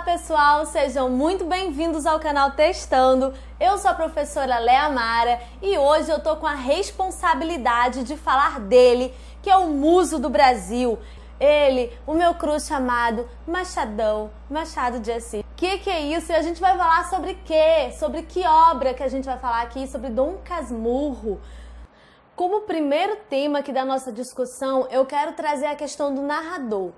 pessoal, sejam muito bem-vindos ao canal Testando. Eu sou a professora Léa Mara e hoje eu tô com a responsabilidade de falar dele, que é o muso do Brasil. Ele, o meu crush amado, Machado de Assis. Que é isso? E a gente vai falar sobre quê? Sobre que obra que a gente vai falar aqui? Sobre Dom Casmurro. Como primeiro tema aqui da nossa discussão, eu quero trazer a questão do narrador.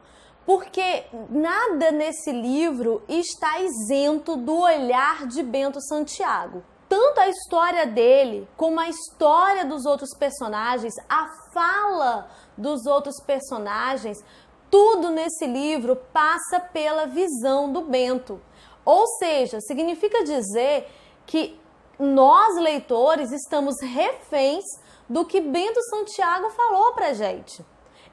Porque nada nesse livro está isento do olhar de Bento Santiago. Tanto a história dele, como a história dos outros personagens, a fala dos outros personagens, tudo nesse livro passa pela visão do Bento. Ou seja, significa dizer que nós, leitores, estamos reféns do que Bento Santiago falou pra gente.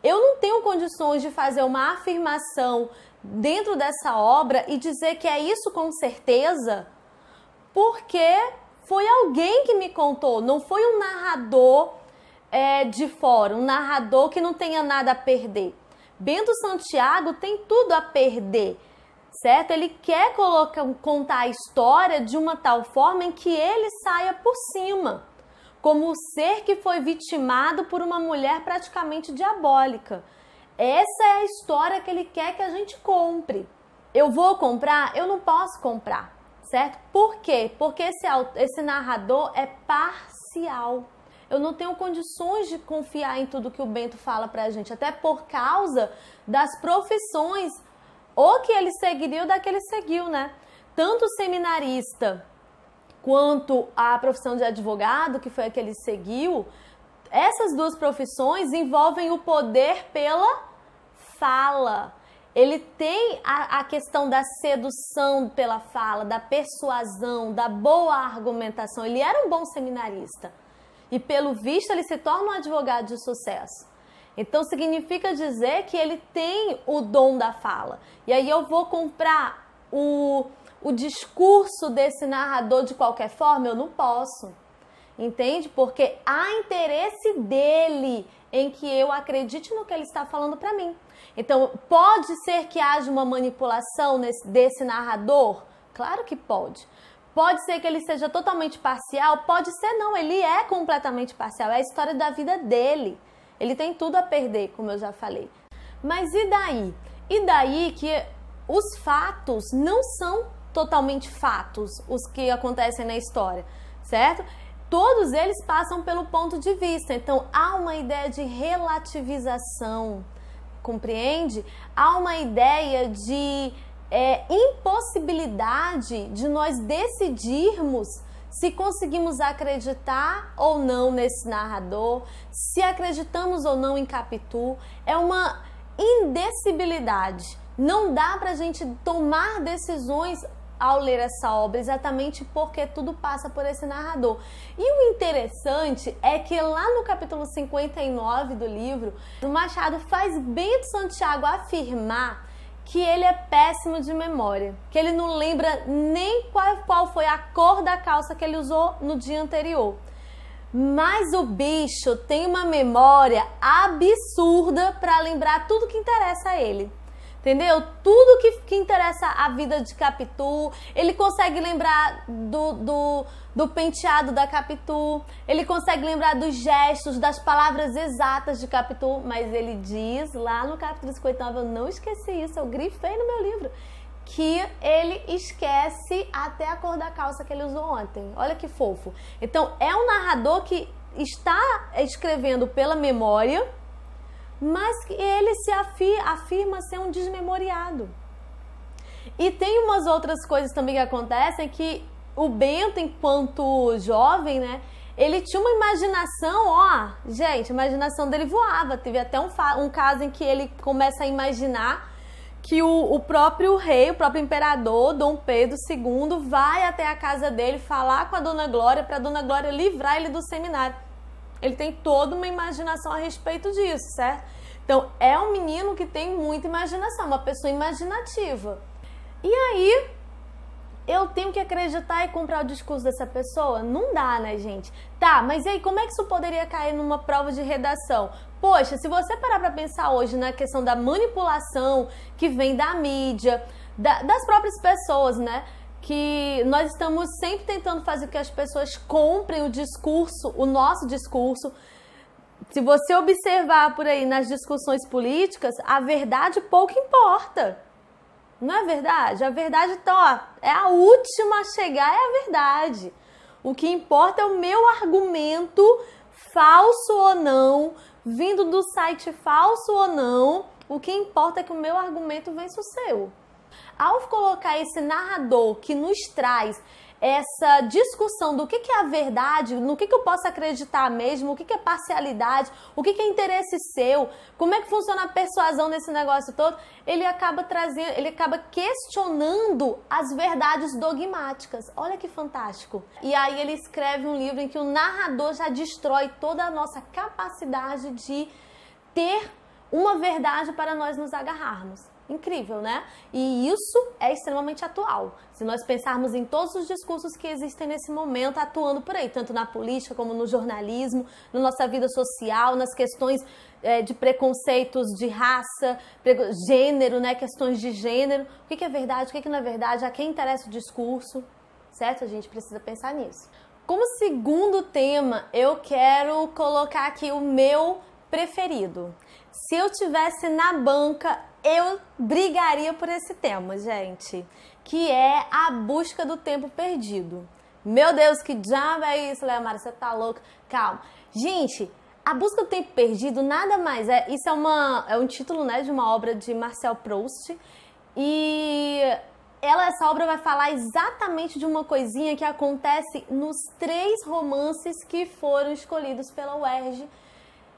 Eu não tenho condições de fazer uma afirmação dentro dessa obra e dizer que é isso com certeza, porque foi alguém que me contou, não foi um narrador de fora, um narrador que não tenha nada a perder. Bento Santiago tem tudo a perder, certo? Ele quer contar a história de uma tal forma em que ele saia por cima, como o ser que foi vitimado por uma mulher praticamente diabólica. Essa é a história que ele quer que a gente compre. Eu vou comprar? Eu não posso comprar, certo? Por quê? Porque esse narrador é parcial. Eu não tenho condições de confiar em tudo que o Bento fala pra gente, até por causa das profissões, ou que ele seguiria ou da que ele seguiu, né? Tanto o seminarista quanto a profissão de advogado, que foi a que ele seguiu, essas duas profissões envolvem o poder pela fala. Ele tem a questão da sedução pela fala, da persuasão, da boa argumentação. Ele era um bom seminarista e, pelo visto, ele se torna um advogado de sucesso. Então, significa dizer que ele tem o dom da fala. E aí eu vou comprar o discurso desse narrador de qualquer forma? Eu não posso, entende? Porque há interesse dele em que eu acredite no que ele está falando para mim. Então, pode ser que haja uma manipulação desse narrador? Claro que pode. Pode ser que ele seja totalmente parcial? Pode ser não, ele é completamente parcial, é a história da vida dele. Ele tem tudo a perder, como eu já falei. Mas e daí? E daí que os fatos não são totalmente fatos, os que acontecem na história, certo? Todos eles passam pelo ponto de vista, então há uma ideia de relativização, compreende? Há uma ideia de impossibilidade de nós decidirmos se conseguimos acreditar ou não nesse narrador, se acreditamos ou não em Capitu. É uma indecibilidade. Não dá pra gente tomar decisões ao ler essa obra, exatamente porque tudo passa por esse narrador. E o interessante é que lá no capítulo 59 do livro, o Machado faz Bento Santiago afirmar que ele é péssimo de memória, que ele não lembra nem qual foi a cor da calça que ele usou no dia anterior. Mas o bicho tem uma memória absurda para lembrar tudo que interessa a ele. Entendeu? Tudo que interessa a vida de Capitu, ele consegue lembrar do penteado da Capitu, ele consegue lembrar dos gestos, das palavras exatas de Capitu, mas ele diz lá no capítulo 59, eu não esqueci isso, eu grifei no meu livro, que ele esquece até a cor da calça que ele usou ontem. Olha que fofo. Então, é um narrador que está escrevendo pela memória, mas que ele se afirma ser um desmemoriado. E tem umas outras coisas também que acontecem, que o Bento, enquanto jovem, né, ele tinha uma imaginação, gente, a imaginação dele voava. Teve até um caso em que ele começa a imaginar que o próprio rei, o próprio imperador, Dom Pedro II, vai até a casa dele falar com a Dona Glória, para a Dona Glória livrar ele do seminário. Ele tem toda uma imaginação a respeito disso, certo? Então, é um menino que tem muita imaginação, uma pessoa imaginativa. E aí, eu tenho que acreditar e comprar o discurso dessa pessoa? Não dá, né, gente? Tá, mas e aí, como é que isso poderia cair numa prova de redação? Poxa, se você parar para pensar hoje na questão da manipulação que vem da mídia, das próprias pessoas, né? Que nós estamos sempre tentando fazer com que as pessoas comprem o discurso, o nosso discurso. Se você observar por aí nas discussões políticas, a verdade pouco importa. Não é verdade? A verdade, então, ó, é a última a chegar, é a verdade. O que importa é o meu argumento, falso ou não, vindo do site falso ou não. O que importa é que o meu argumento vence o seu. Ao colocar esse narrador que nos traz essa discussão do que é a verdade, no que eu posso acreditar mesmo, o que é parcialidade, o que é interesse seu, como é que funciona a persuasão nesse negócio todo, ele acaba questionando as verdades dogmáticas. Olha que fantástico. E aí ele escreve um livro em que o narrador já destrói toda a nossa capacidade de ter uma verdade para nós nos agarrarmos. Incrível, né? E isso é extremamente atual. Se nós pensarmos em todos os discursos que existem nesse momento atuando por aí, tanto na política como no jornalismo, na nossa vida social, nas questões de preconceitos de raça, gênero, né? Questões de gênero. O que é verdade, o que não é verdade, a quem interessa o discurso, certo? A gente precisa pensar nisso. Como segundo tema, eu quero colocar aqui o meu preferido. Se eu tivesse na banca, eu brigaria por esse tema, gente, que é a busca do tempo perdido. Meu Deus, que diabo é isso, Leamara? Você tá louca? Calma. Gente, a busca do tempo perdido nada mais é... Isso é um título, né, de uma obra de Marcel Proust. E essa obra vai falar exatamente de uma coisinha que acontece nos 3 romances que foram escolhidos pela UERJ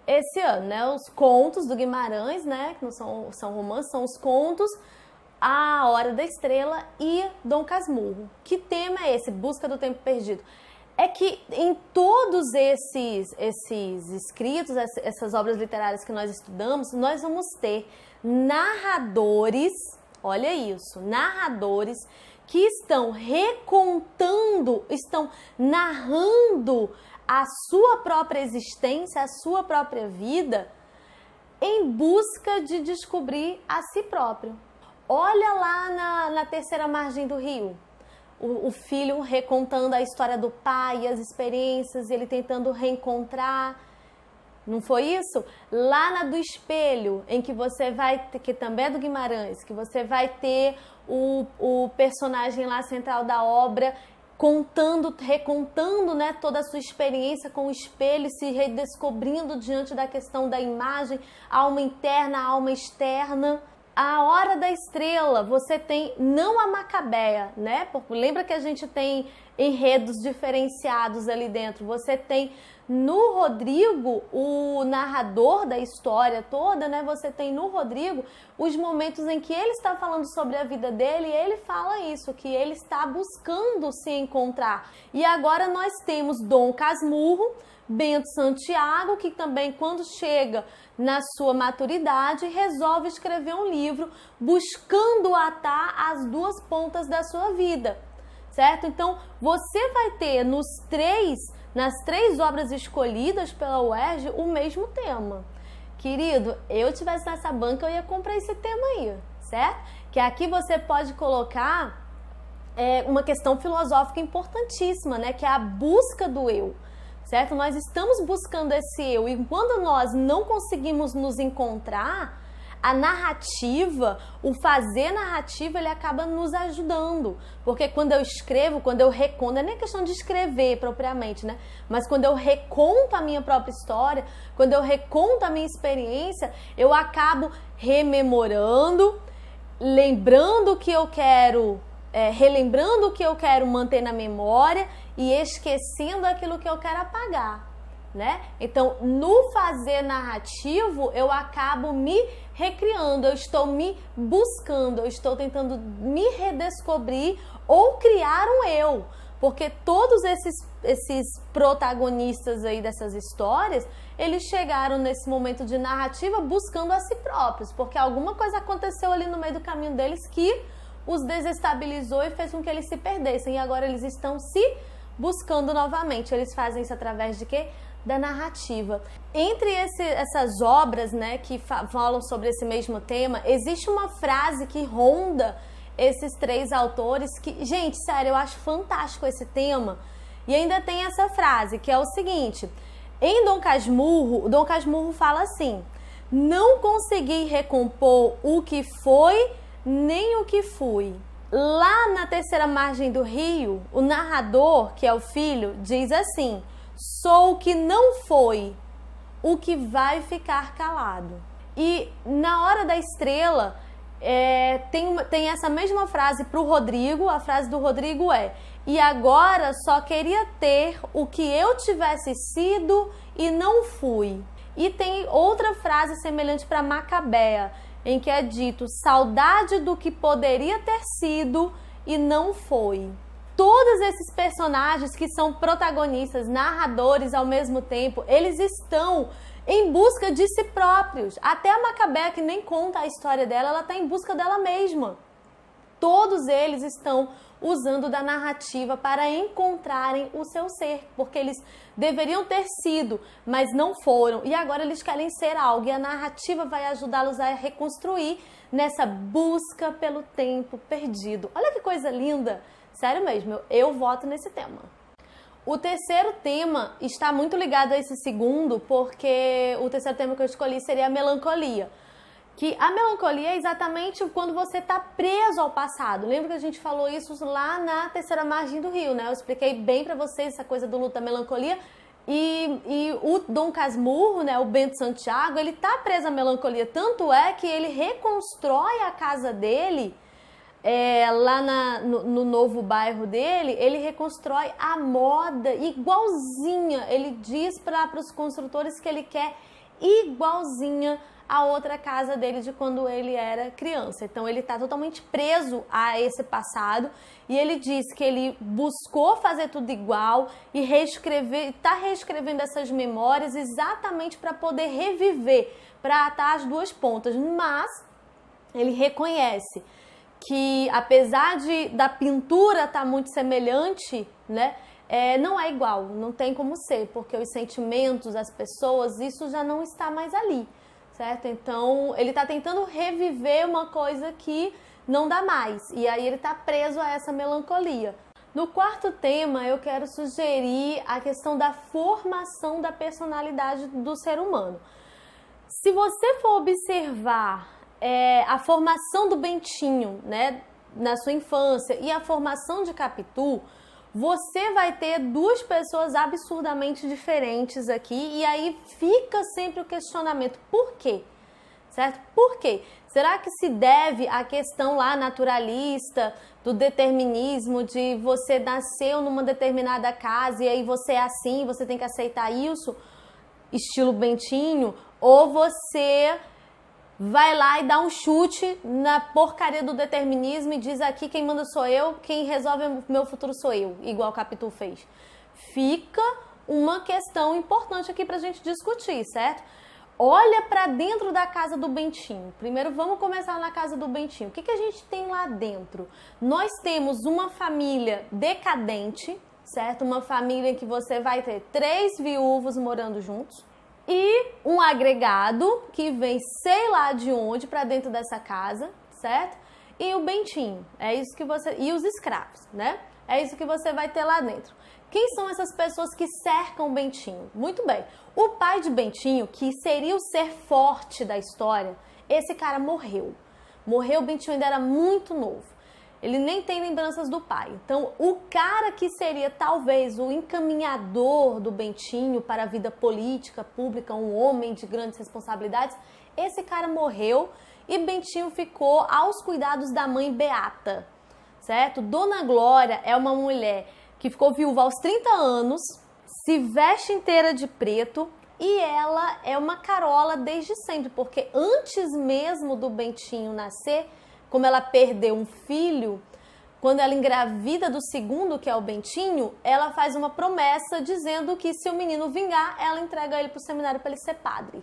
esse ano, né? Os contos do Guimarães, né? Que não são romances, são os contos, A Hora da Estrela e Dom Casmurro. Que tema é esse? Busca do tempo perdido. É que em todos esses escritos, essas obras literárias que nós estudamos, nós vamos ter narradores, olha isso, narradores que estão recontando, estão narrando a sua própria existência, a sua própria vida, em busca de descobrir a si próprio. Olha lá na Terceira Margem do Rio, o filho recontando a história do pai, as experiências, ele tentando reencontrar. Não foi isso? Lá na do Espelho, em que você vai ter, que também é do Guimarães, que você vai ter o personagem lá central da obra recontando, né, toda a sua experiência com o espelho, se redescobrindo diante da questão da imagem, alma interna, alma externa. A Hora da Estrela, você tem não a Macabeia, né? Porque lembra que a gente tem enredos diferenciados ali dentro. Você tem no Rodrigo, o narrador da história toda, né? Você tem no Rodrigo os momentos em que ele está falando sobre a vida dele e ele fala isso, que ele está buscando se encontrar. E agora nós temos Dom Casmurro, Bento Santiago, que também quando chega na sua maturidade resolve escrever um livro buscando atar as 2 pontas da sua vida, certo? Então você vai ter nas 3 obras escolhidas pela UERJ o mesmo tema. Querido, eu tivesse nessa banca, eu ia comprar esse tema aí, certo? Que aqui você pode colocar uma questão filosófica importantíssima, né? Que é a busca do eu, certo? Nós estamos buscando esse eu e quando nós não conseguimos nos encontrar, a narrativa, o fazer narrativa, ele acaba nos ajudando. Porque quando eu escrevo, quando eu reconto, não é nem questão de escrever propriamente, né? Mas quando eu reconto a minha própria história, quando eu reconto a minha experiência, eu acabo rememorando, lembrando o que eu quero, relembrando o que eu quero manter na memória e esquecendo aquilo que eu quero apagar, né? Então, no fazer narrativo, eu acabo me recriando, eu estou me buscando, eu estou tentando me redescobrir ou criar um eu, porque todos esses protagonistas aí dessas histórias, eles chegaram nesse momento de narrativa buscando a si próprios, porque alguma coisa aconteceu ali no meio do caminho deles que os desestabilizou e fez com que eles se perdessem, e agora eles estão se buscando novamente. Eles fazem isso através de quê? da narrativa. Entre essas obras, né, que falam sobre esse mesmo tema, existe uma frase que ronda esses três autores que, gente, sério, eu acho fantástico esse tema. E ainda tem essa frase, que é o seguinte: em Dom Casmurro, o Dom Casmurro fala assim: não consegui recompor o que foi, nem o que fui. Lá na Terceira Margem do Rio, o narrador, que é o filho, diz assim: sou o que não foi, o que vai ficar calado. E na Hora da Estrela, tem essa mesma frase para o Rodrigo. A frase do Rodrigo é: e agora só queria ter o que eu tivesse sido e não fui. E tem outra frase semelhante para Macabea, em que é dito: saudade do que poderia ter sido e não foi. Todos esses personagens que são protagonistas, narradores ao mesmo tempo, eles estão em busca de si próprios. Até a Macabea, que nem conta a história dela, ela está em busca dela mesma. Todos eles estão usando da narrativa para encontrarem o seu ser, porque eles deveriam ter sido, mas não foram, e agora eles querem ser algo, e a narrativa vai ajudá-los a reconstruir nessa busca pelo tempo perdido. Olha que coisa linda! Sério mesmo, eu voto nesse tema. O terceiro tema está muito ligado a esse segundo, porque o terceiro tema que eu escolhi seria a melancolia. Que a melancolia é exatamente quando você está preso ao passado. Lembra que a gente falou isso lá na Terceira Margem do Rio, né? Eu expliquei bem para vocês essa coisa do luto da melancolia. E o Dom Casmurro, né, o Bento Santiago, ele tá preso à melancolia. Tanto é que ele reconstrói a casa dele, lá no novo bairro dele, ele reconstrói a moda igualzinha. Ele diz para os construtores que ele quer igualzinha a outra casa dele de quando ele era criança. Então ele está totalmente preso a esse passado, e ele diz que ele buscou fazer tudo igual e está reescrevendo essas memórias exatamente para poder reviver, para atar as duas pontas. Mas ele reconhece que, apesar da pintura estar muito semelhante, né, não é igual, não tem como ser, porque os sentimentos, as pessoas, isso já não está mais ali, certo? Então, ele está tentando reviver uma coisa que não dá mais, e aí ele está preso a essa melancolia. No quarto tema, eu quero sugerir a questão da formação da personalidade do ser humano. Se você for observar a formação do Bentinho, né, na sua infância, e a formação de Capitu, você vai ter duas pessoas absurdamente diferentes aqui, e aí fica sempre o questionamento: por quê? Certo? Por quê? Será que se deve à questão lá naturalista, do determinismo, de você nasceu numa determinada casa e aí você é assim, você tem que aceitar isso, estilo Bentinho, ou você vai lá e dá um chute na porcaria do determinismo e diz: aqui quem manda sou eu, quem resolve o meu futuro sou eu, igual o Capitu fez? Fica uma questão importante aqui pra gente discutir, certo? Olha para dentro da casa do Bentinho. Primeiro vamos começar na casa do Bentinho. O que a gente tem lá dentro? Nós temos uma família decadente, certo? Uma família em que você vai ter 3 viúvos morando juntos e um agregado que vem sei lá de onde para dentro dessa casa, certo? E o Bentinho, é isso que você... E os escravos, né? É isso que você vai ter lá dentro. Quem são essas pessoas que cercam o Bentinho? Muito bem, o pai de Bentinho, que seria o ser forte da história, esse cara morreu. Morreu, o Bentinho ainda era muito novo. Ele nem tem lembranças do pai. Então, o cara que seria talvez o encaminhador do Bentinho para a vida política, pública, um homem de grandes responsabilidades, esse cara morreu e Bentinho ficou aos cuidados da mãe Beata, certo? Dona Glória é uma mulher que ficou viúva aos 30 anos, se veste inteira de preto e ela é uma carola desde sempre, porque antes mesmo do Bentinho nascer, como ela perdeu um filho, quando ela engravida do segundo, que é o Bentinho, ela faz uma promessa dizendo que se o menino vingar, ela entrega ele para o seminário para ele ser padre,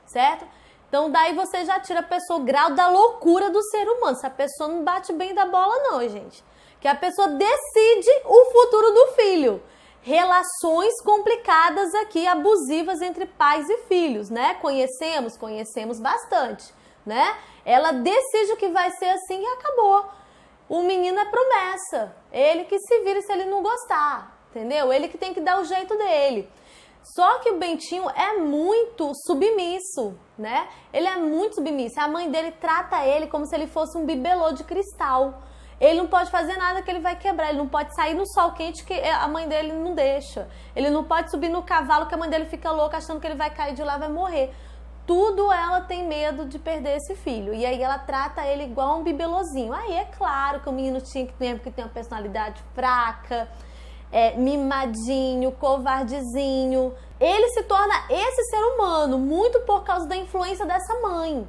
certo? Então daí você já tira a pessoa, o grau da loucura do ser humano. Essa pessoa não bate bem da bola não, gente. Que a pessoa decide o futuro do filho. relações complicadas aqui, abusivas entre pais e filhos, né? Conhecemos bastante, né? Ela decide que vai ser assim e acabou. O menino é promessa, ele que se vira se ele não gostar, entendeu? Ele que tem que dar o jeito dele. Só que o Bentinho é muito submisso, né? Ele é muito submisso. A mãe dele trata ele como se ele fosse um bibelô de cristal. Ele não pode fazer nada que ele vai quebrar. Ele não pode sair no sol quente que a mãe dele não deixa. Ele não pode subir no cavalo que a mãe dele fica louca achando que ele vai cair de lá e vai morrer. Tudo ela tem medo de perder esse filho. E aí ela trata ele igual um bibelôzinho. Aí é claro que o menino tinha que ter uma personalidade fraca, mimadinho, covardezinho. Ele se torna esse ser humano muito por causa da influência dessa mãe,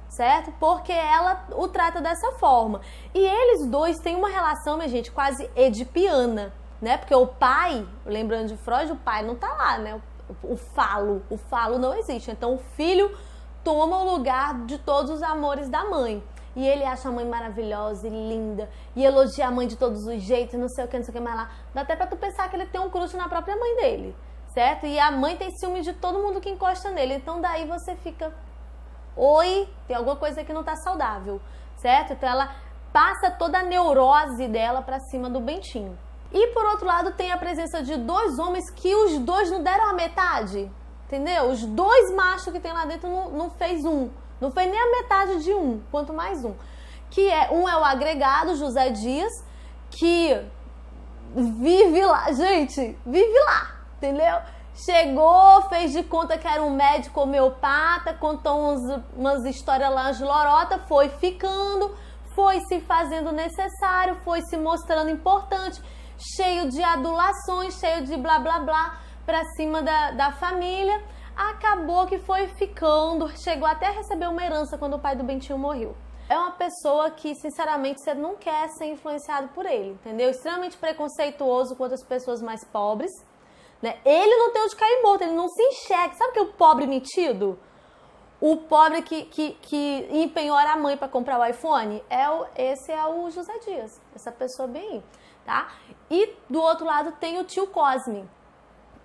certo? Porque ela o trata dessa forma. E eles dois têm uma relação, minha gente, quase edipiana, né? Porque o pai, lembrando de Freud, o pai não tá lá, né? O falo não existe. Então o filho toma o lugar de todos os amores da mãe. E ele acha a mãe maravilhosa e linda. E elogia a mãe de todos os jeitos, não sei o que mais lá. Dá até pra tu pensar que ele tem um crush na própria mãe dele, certo? E a mãe tem ciúme de todo mundo que encosta nele. Então daí você fica... Oi, tem alguma coisa que não tá saudável, certo? Então ela passa toda a neurose dela pra cima do Bentinho. E por outro lado tem a presença de dois homens que os dois não deram a metade, entendeu? Os dois machos que tem lá dentro não fez um. Não fez nem a metade de um, quanto mais um. Um é o agregado, José Dias, que vive lá, gente, vive lá, entendeu? Chegou, fez de conta que era um médico homeopata, contou umas histórias lá de lorota, foi ficando, foi se fazendo necessário, foi se mostrando importante, cheio de adulações, cheio de blá blá blá pra cima da família. Acabou que foi ficando, chegou até a receber uma herança quando o pai do Bentinho morreu. É uma pessoa que, sinceramente, você não quer ser influenciado por ele, entendeu? Extremamente preconceituoso com outras pessoas mais pobres, né? Ele não tem onde cair morto, ele não se enxerga. Sabe o que é o pobre metido? O pobre que empenhora a mãe para comprar o iPhone? Esse é o José Dias, essa pessoa bem, tá? E do outro lado tem o tio Cosme,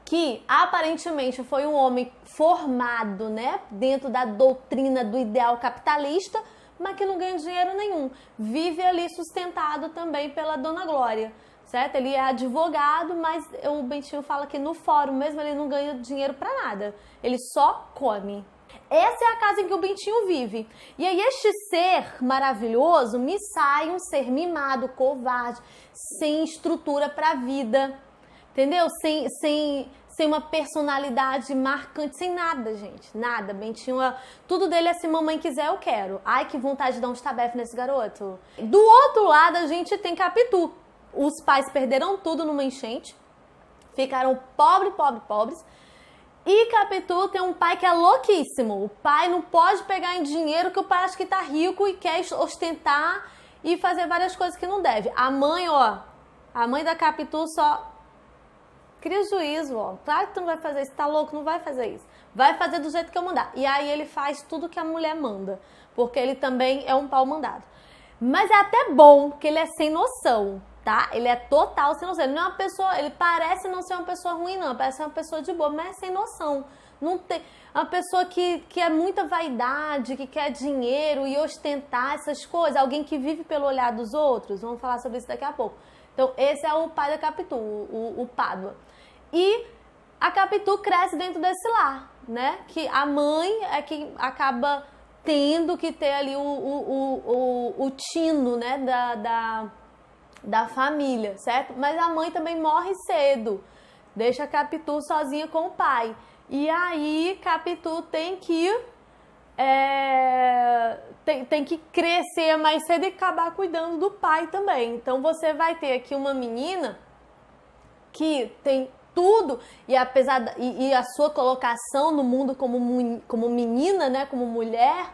que aparentemente foi um homem formado, né, dentro da doutrina do ideal capitalista, mas que não ganha dinheiro nenhum. Vive ali sustentado também pela Dona Glória, certo? Ele é advogado, mas o Bentinho fala que no fórum mesmo ele não ganha dinheiro pra nada. Ele só come. Essa é a casa em que o Bentinho vive. E aí este ser maravilhoso me sai um ser covarde, sem estrutura pra vida. Entendeu? Sem uma personalidade marcante, sem nada, gente. Nada. Bentinho, tudo dele é se mamãe quiser, eu quero. Ai, que vontade de dar um estabefe nesse garoto. Do outro lado, a gente tem Capitu. Os pais perderam tudo numa enchente. Ficaram pobres. E Capitu tem um pai que é louquíssimo. O pai não pode pegar em dinheiro que o pai acha que tá rico e quer ostentar e fazer várias coisas que não deve. A mãe, a mãe da Capitu só... Cria juízo, Claro que tu não vai fazer isso, tá louco, não vai fazer isso. Vai fazer do jeito que eu mandar. E aí ele faz tudo que a mulher manda, porque ele também é um pau mandado. Mas é até bom que ele é sem noção, tá? Ele é total sem noção. Ele não é uma pessoa, ele parece não ser uma pessoa ruim, não. Parece ser uma pessoa de boa, mas é sem noção. Não tem, é uma pessoa que é muita vaidade, que quer dinheiro e ostentar essas coisas. Alguém que vive pelo olhar dos outros. Vamos falar sobre isso daqui a pouco. Então, esse é o pai da Capitu, o Pádua. E a Capitu cresce dentro desse lar, né? Que a mãe é que acaba tendo que ter ali o tino, né? Da família, certo? Mas a mãe também morre cedo, deixa a Capitu sozinha com o pai. E aí Capitu tem que tem que crescer mais cedo e acabar cuidando do pai também. Então você vai ter aqui uma menina que tem tudo, e apesar e a sua colocação no mundo como menina, né, como mulher,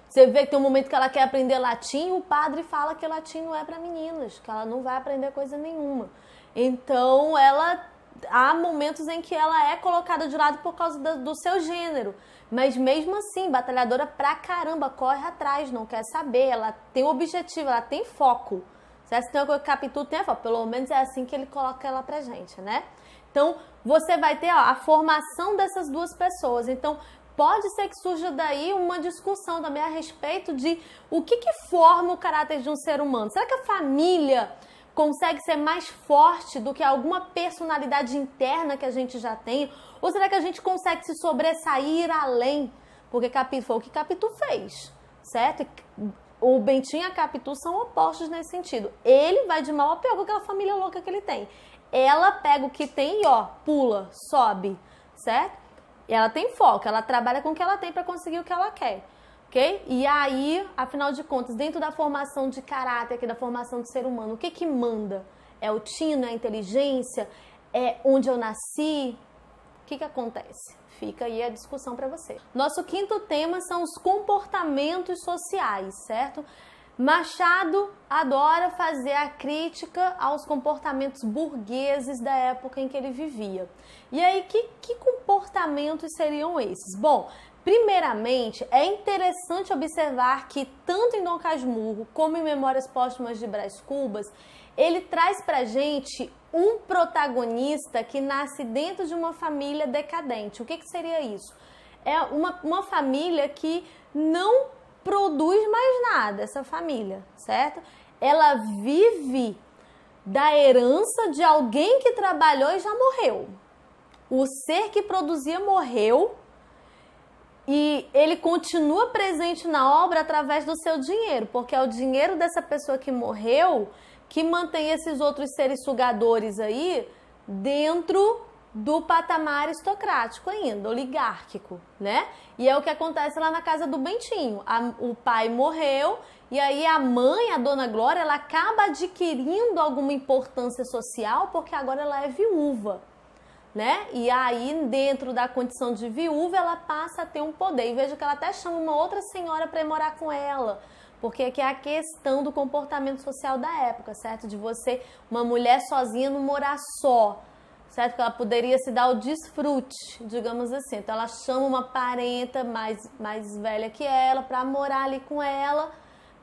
você vê que tem um momento que ela quer aprender latim, o padre fala que latim não é para meninas, que ela não vai aprender coisa nenhuma. Então há momentos em que ela é colocada de lado por causa do seu gênero, mas mesmo assim, batalhadora pra caramba, corre atrás, não quer saber, ela tem um objetivo, ela tem foco. Se tem uma coisa que Capitu tem foco, pelo menos é assim que ele coloca ela pra gente, né? Então, você vai ter a formação dessas duas pessoas. Então, pode ser que surja daí uma discussão também a respeito de o que forma o caráter de um ser humano. Será que a família consegue ser mais forte do que alguma personalidade interna que a gente já tem? Ou será que a gente consegue se sobressair além? Porque Capitu foi o que Capitu fez, certo? O Bentinho e a Capitu são opostos nesse sentido. Ele vai de mal a pior com aquela família louca que ele tem. Ela pega o que tem e pula, sobe, certo? E ela tem foco, ela trabalha com o que ela tem para conseguir o que ela quer, ok? E aí, afinal de contas, dentro da formação de caráter, aqui da formação do ser humano, o que manda? É o tino, é a inteligência? É onde eu nasci? O que acontece? Fica aí a discussão para você. Nosso quinto tema são os comportamentos sociais, certo? Machado adora fazer a crítica aos comportamentos burgueses da época em que ele vivia. E aí, que comportamentos seriam esses? Bom, primeiramente, é interessante observar que tanto em Dom Casmurro como em Memórias Póstumas de Brás Cubas, ele traz pra gente um protagonista que nasce dentro de uma família decadente. O que seria isso? É uma família que não produz mais nada, essa família, certo? Ela vive da herança de alguém que trabalhou e já morreu. O ser que produzia morreu e ele continua presente na obra através do seu dinheiro, porque é o dinheiro dessa pessoa que morreu que mantém esses outros seres sugadores aí dentro do patamar aristocrático ainda, oligárquico, né? E é o que acontece lá na casa do Bentinho. O pai morreu e aí a mãe, a Dona Glória, ela acaba adquirindo alguma importância social porque agora ela é viúva, né? E aí, dentro da condição de viúva, ela passa a ter um poder. E veja que ela até chama uma outra senhora para ir morar com ela, porque aqui é a questão do comportamento social da época, certo? De você, uma mulher sozinha, não morar só, certo? Que ela poderia se dar o desfrute, digamos assim. Então, ela chama uma parenta mais velha que ela para morar ali com ela,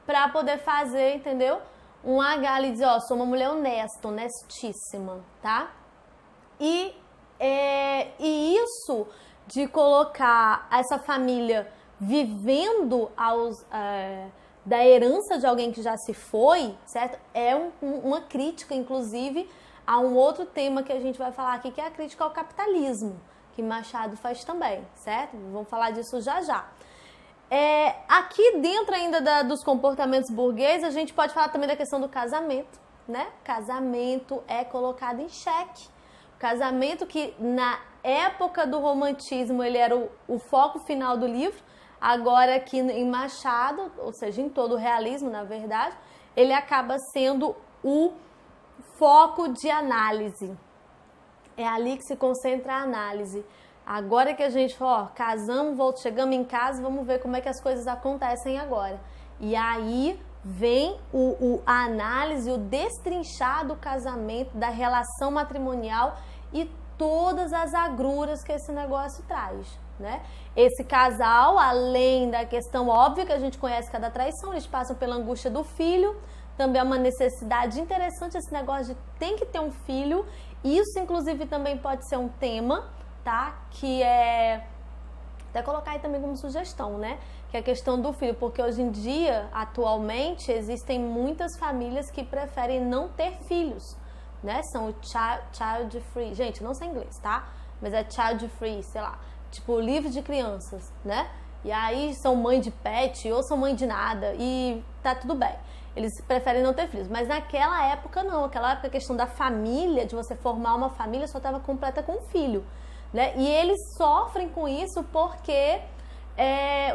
para poder fazer, entendeu? Um H e dizer, sou uma mulher honesta, honestíssima, tá? E isso de colocar essa família vivendo da herança de alguém que já se foi, certo? É uma crítica, inclusive, a um outro tema que a gente vai falar aqui, que é a crítica ao capitalismo, que Machado faz também, certo? Vamos falar disso já já. Aqui dentro ainda dos comportamentos burgueses, a gente pode falar também da questão do casamento, né? Casamento é colocado em xeque. O casamento que na época do romantismo ele era o foco final do livro, agora aqui em Machado, ou seja, em todo o realismo, na verdade, ele acaba sendo o foco de análise. É ali que se concentra a análise. Agora que a gente, casamos, chegamos em casa, vamos ver como é que as coisas acontecem agora. E aí vem a análise, o destrinchar do casamento, da relação matrimonial e todas as agruras que esse negócio traz, né? Esse casal, além da questão óbvia que a gente conhece, que é da traição, eles passam pela angústia do filho, também é uma necessidade interessante esse negócio de tem que ter um filho. Isso, inclusive, também pode ser um tema, tá? Que até colocar aí também como sugestão, né? Que é a questão do filho, porque hoje em dia, atualmente, existem muitas famílias que preferem não ter filhos, né? São o child free. Gente, não sei inglês, tá? Mas é child free, sei lá. Tipo, livre de crianças, né? E aí são mãe de pet ou são mãe de nada e tá tudo bem. Eles preferem não ter filhos. Mas naquela época não. Naquela época a questão da família, de você formar uma família, só estava completa com um filho, né? E eles sofrem com isso porque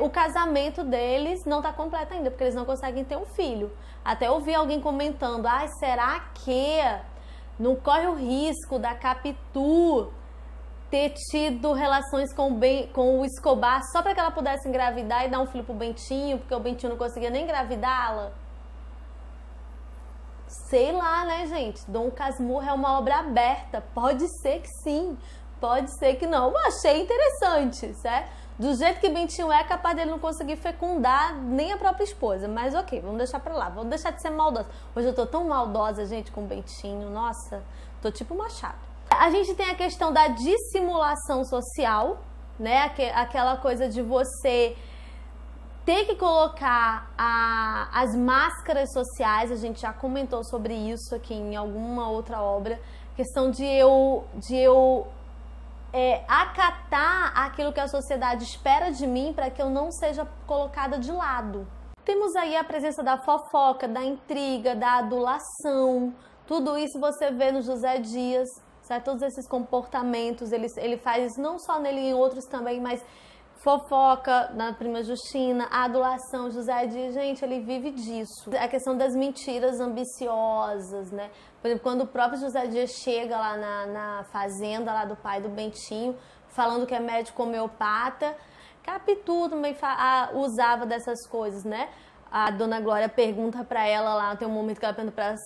o casamento deles não está completo ainda, porque eles não conseguem ter um filho. Até ouvi alguém comentando, será que não corre o risco da Capitu ter tido relações com o Escobar só para que ela pudesse engravidar e dar um filho pro Bentinho, porque o Bentinho não conseguia nem engravidá-la? Sei lá, né, gente? Dom Casmurro é uma obra aberta. Pode ser que sim, pode ser que não. Eu achei interessante, certo? Do jeito que Bentinho é capaz dele não conseguir fecundar nem a própria esposa. Mas ok, vamos deixar pra lá. Vamos deixar de ser maldosa. Hoje eu tô tão maldosa, gente, com o Bentinho. Nossa, tô tipo Machado. A gente tem a questão da dissimulação social, né? Aquela coisa de você ter que colocar as máscaras sociais. A gente já comentou sobre isso aqui em alguma outra obra. Questão de eu acatar aquilo que a sociedade espera de mim para que eu não seja colocada de lado. Temos aí a presença da fofoca, da intriga, da adulação. Tudo isso você vê no José Dias, certo? Todos esses comportamentos, ele faz não só nele e em outros também, mas fofoca na Prima Justina, a adulação, José Dias, gente, ele vive disso. A questão das mentiras ambiciosas, né? Por exemplo, quando o próprio José Dias chega lá na fazenda lá do pai do Bentinho, falando que é médico homeopata, Capitu também usava dessas coisas, né? A Dona Glória pergunta pra ela lá, tem um momento que ela pergunta pra ela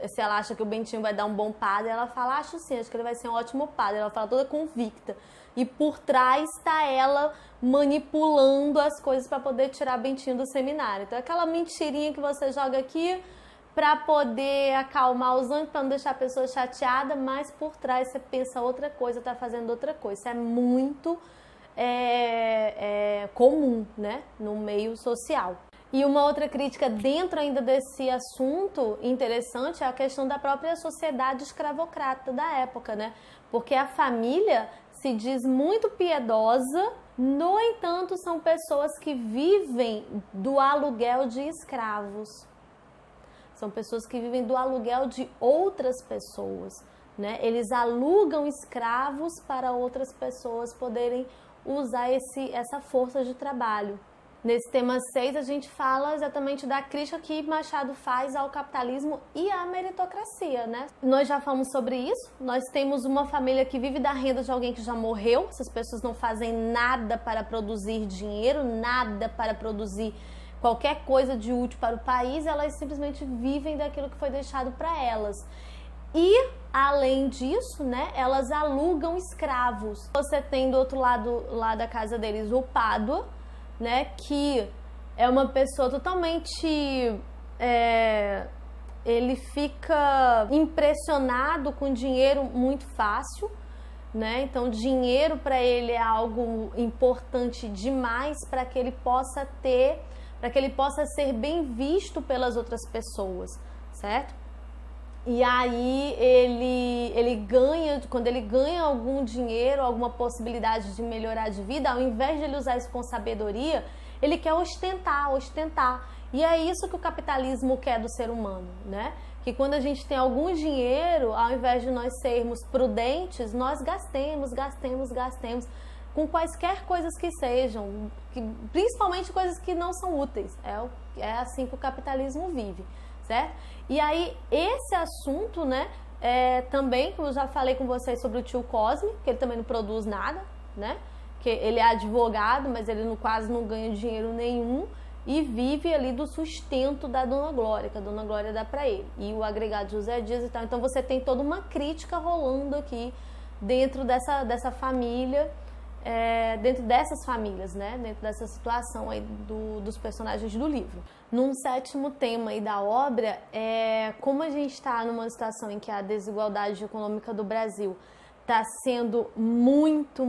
se ela acha que o Bentinho vai dar um bom padre. Ela fala, acho sim, acho que ele vai ser um ótimo padre. Ela fala toda convicta. E por trás tá ela manipulando as coisas para poder tirar Bentinho do seminário. Então aquela mentirinha que você joga aqui para poder acalmar os ânimos, para não deixar a pessoa chateada, mas por trás você pensa outra coisa, tá fazendo outra coisa. Isso é muito comum, né, no meio social. E uma outra crítica dentro ainda desse assunto interessante é a questão da própria sociedade escravocrata da época, né? Porque a família se diz muito piedosa, no entanto, são pessoas que vivem do aluguel de escravos. São pessoas que vivem do aluguel de outras pessoas, né? Eles alugam escravos para outras pessoas poderem usar essa força de trabalho. Nesse tema 6, a gente fala exatamente da crítica que Machado faz ao capitalismo e à meritocracia, né? Nós já falamos sobre isso. Nós temos uma família que vive da renda de alguém que já morreu. Essas pessoas não fazem nada para produzir dinheiro, nada para produzir qualquer coisa de útil para o país. Elas simplesmente vivem daquilo que foi deixado para elas. E, além disso, né, elas alugam escravos. Você tem do outro lado lá da casa deles o Pádua, né, que é uma pessoa totalmente ele fica impressionado com dinheiro muito fácil, né? Então dinheiro para ele é algo importante demais para que ele possa ser bem visto pelas outras pessoas, certo? E aí ele ganha, quando ele ganha algum dinheiro, alguma possibilidade de melhorar de vida, ao invés de ele usar isso com sabedoria, ele quer ostentar. E é isso que o capitalismo quer do ser humano, né? Que quando a gente tem algum dinheiro, ao invés de nós sermos prudentes, nós gastemos com quaisquer coisas que sejam, principalmente coisas que não são úteis. É assim que o capitalismo vive. Certo? E aí, esse assunto, né, também, como eu já falei com vocês sobre o tio Cosme, que ele também não produz nada, né, que ele é advogado, mas ele quase não ganha dinheiro nenhum e vive ali do sustento da Dona Glória, que a Dona Glória dá pra ele, e o agregado José Dias e tal. Então você tem toda uma crítica rolando aqui dentro dessa família, dentro dessas famílias, né? Dentro dessa situação aí dos personagens do livro. Num sétimo tema aí da obra, como a gente está numa situação em que a desigualdade econômica do Brasil está sendo muito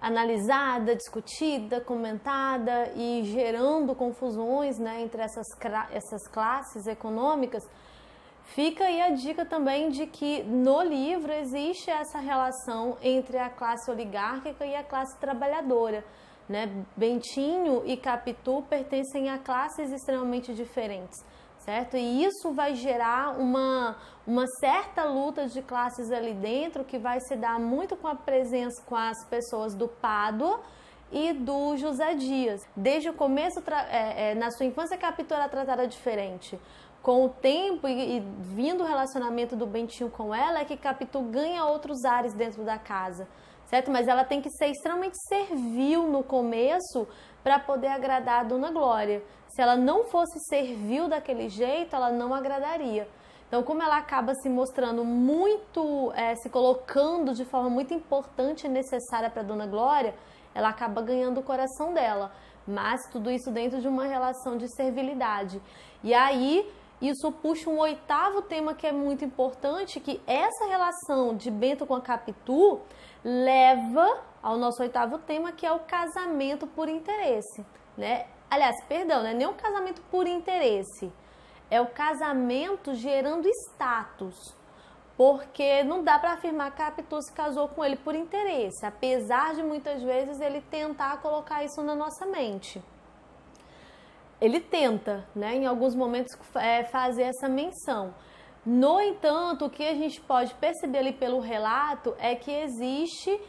analisada, discutida, comentada e gerando confusões, né, entre essas classes econômicas, fica aí a dica também de que no livro existe essa relação entre a classe oligárquica e a classe trabalhadora, né? Bentinho e Capitu pertencem a classes extremamente diferentes, certo? E isso vai gerar uma certa luta de classes ali dentro, que vai se dar muito com a presença, com as pessoas do Pádua e do José Dias. Desde o começo, na sua infância, Capitu era tratada diferente. Com o tempo e vindo o relacionamento do Bentinho com ela, é que Capitu ganha outros ares dentro da casa, certo? Mas ela tem que ser extremamente servil no começo para poder agradar a Dona Glória. Se ela não fosse servil daquele jeito, ela não agradaria. Então, como ela acaba se mostrando muito, se colocando de forma muito importante e necessária para Dona Glória, ela acaba ganhando o coração dela. Mas tudo isso dentro de uma relação de servilidade. E aí isso puxa um oitavo tema que é muito importante, que essa relação de Bento com a Capitu leva ao nosso oitavo tema, que é o casamento por interesse, né? Aliás, perdão, não é nem um casamento por interesse, é o casamento gerando status, porque não dá para afirmar que a Capitu se casou com ele por interesse, apesar de muitas vezes ele tentar colocar isso na nossa mente. Ele tenta, né, em alguns momentos fazer essa menção. No entanto, o que a gente pode perceber ali pelo relato é que existe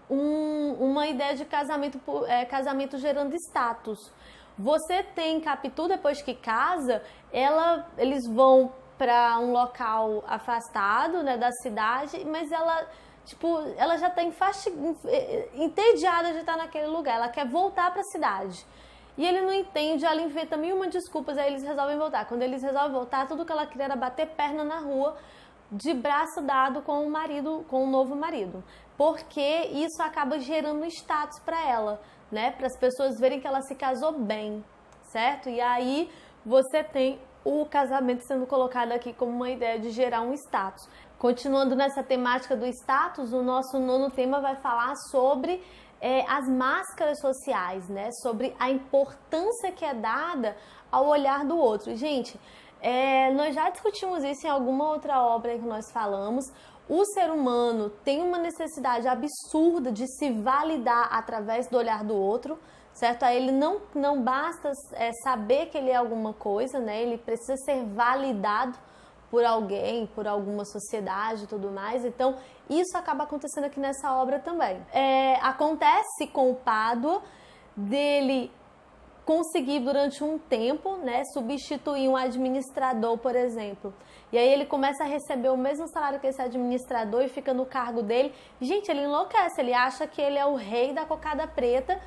uma ideia de casamento gerando status. Você tem Capitu, depois que casa, eles vão para um local afastado, né, da cidade, mas ela já está entediada de estar naquele lugar, ela quer voltar para a cidade. E ele não entende, ela inventa mil desculpas, aí eles resolvem voltar. Quando eles resolvem voltar, tudo que ela queria era bater perna na rua, de braço dado com o marido, com o novo marido. Porque isso acaba gerando status para ela, né? Para as pessoas verem que ela se casou bem, certo? E aí você tem o casamento sendo colocado aqui como uma ideia de gerar um status. Continuando nessa temática do status, o nosso nono tema vai falar sobre as máscaras sociais, né? Sobre a importância que é dada ao olhar do outro. Gente, nós já discutimos isso em alguma outra obra que nós falamos. O ser humano tem uma necessidade absurda de se validar através do olhar do outro, certo? A ele não basta saber que ele é alguma coisa, né? Ele precisa ser validado por alguém, por alguma sociedade e tudo mais. Então, isso acaba acontecendo aqui nessa obra também. Acontece com o Pádua dele conseguir durante um tempo, né, substituir um administrador, por exemplo. E aí ele começa a receber o mesmo salário que esse administrador e fica no cargo dele. Gente, ele enlouquece, ele acha que ele é o rei da cocada preta.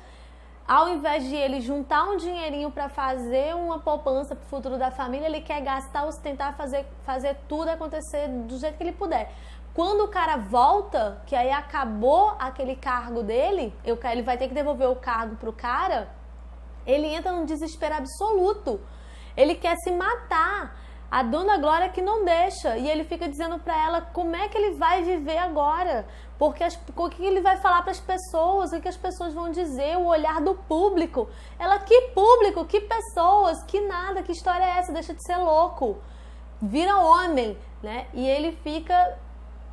Ao invés de ele juntar um dinheirinho para fazer uma poupança para o futuro da família, ele quer gastar, tentar fazer tudo acontecer do jeito que ele puder. Quando o cara volta, que aí acabou aquele cargo dele, ele vai ter que devolver o cargo pro cara, ele entra num desespero absoluto. Ele quer se matar. A Dona Glória que não deixa. E ele fica dizendo pra ela como é que ele vai viver agora. Porque o que ele vai falar para as pessoas, o que as pessoas vão dizer, o olhar do público. Ela, que público, que pessoas, que nada, que história é essa? Deixa de ser louco. Vira homem, né? E ele fica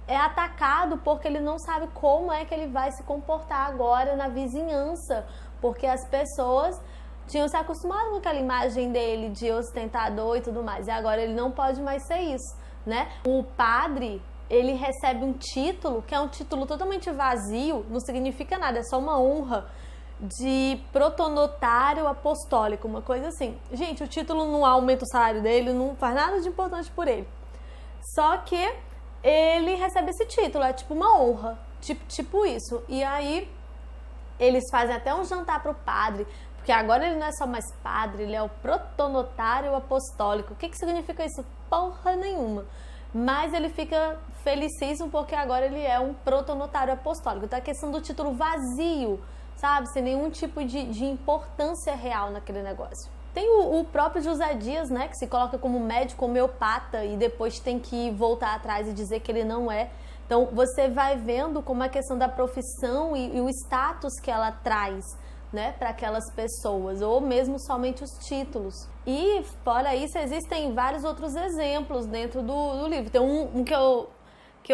atacado porque ele não sabe como é que ele vai se comportar agora na vizinhança. Porque as pessoas tinham se acostumado com aquela imagem dele de ostentador e tudo mais. E agora ele não pode mais ser isso, né? O padre, ele recebe um título, que é um título totalmente vazio, não significa nada, é só uma honra de protonotário apostólico, uma coisa assim. Gente, o título não aumenta o salário dele, não faz nada de importante por ele. Só que ele recebe esse título, é tipo uma honra, tipo isso. E aí eles fazem até um jantar pro padre, porque agora ele não é só mais padre, ele é o protonotário apostólico. O que significa isso? Porra nenhuma. Mas ele fica felicíssimo porque agora ele é um protonotário apostólico. Então a questão do título vazio, sabe? Sem nenhum tipo de importância real naquele negócio. Tem o próprio José Dias, né? Que se coloca como médico homeopata e depois tem que voltar atrás e dizer que ele não é. Então você vai vendo como a questão da profissão e o status que ela traz, né, para aquelas pessoas, ou mesmo somente os títulos. E fora isso, existem vários outros exemplos dentro do livro. Tem um que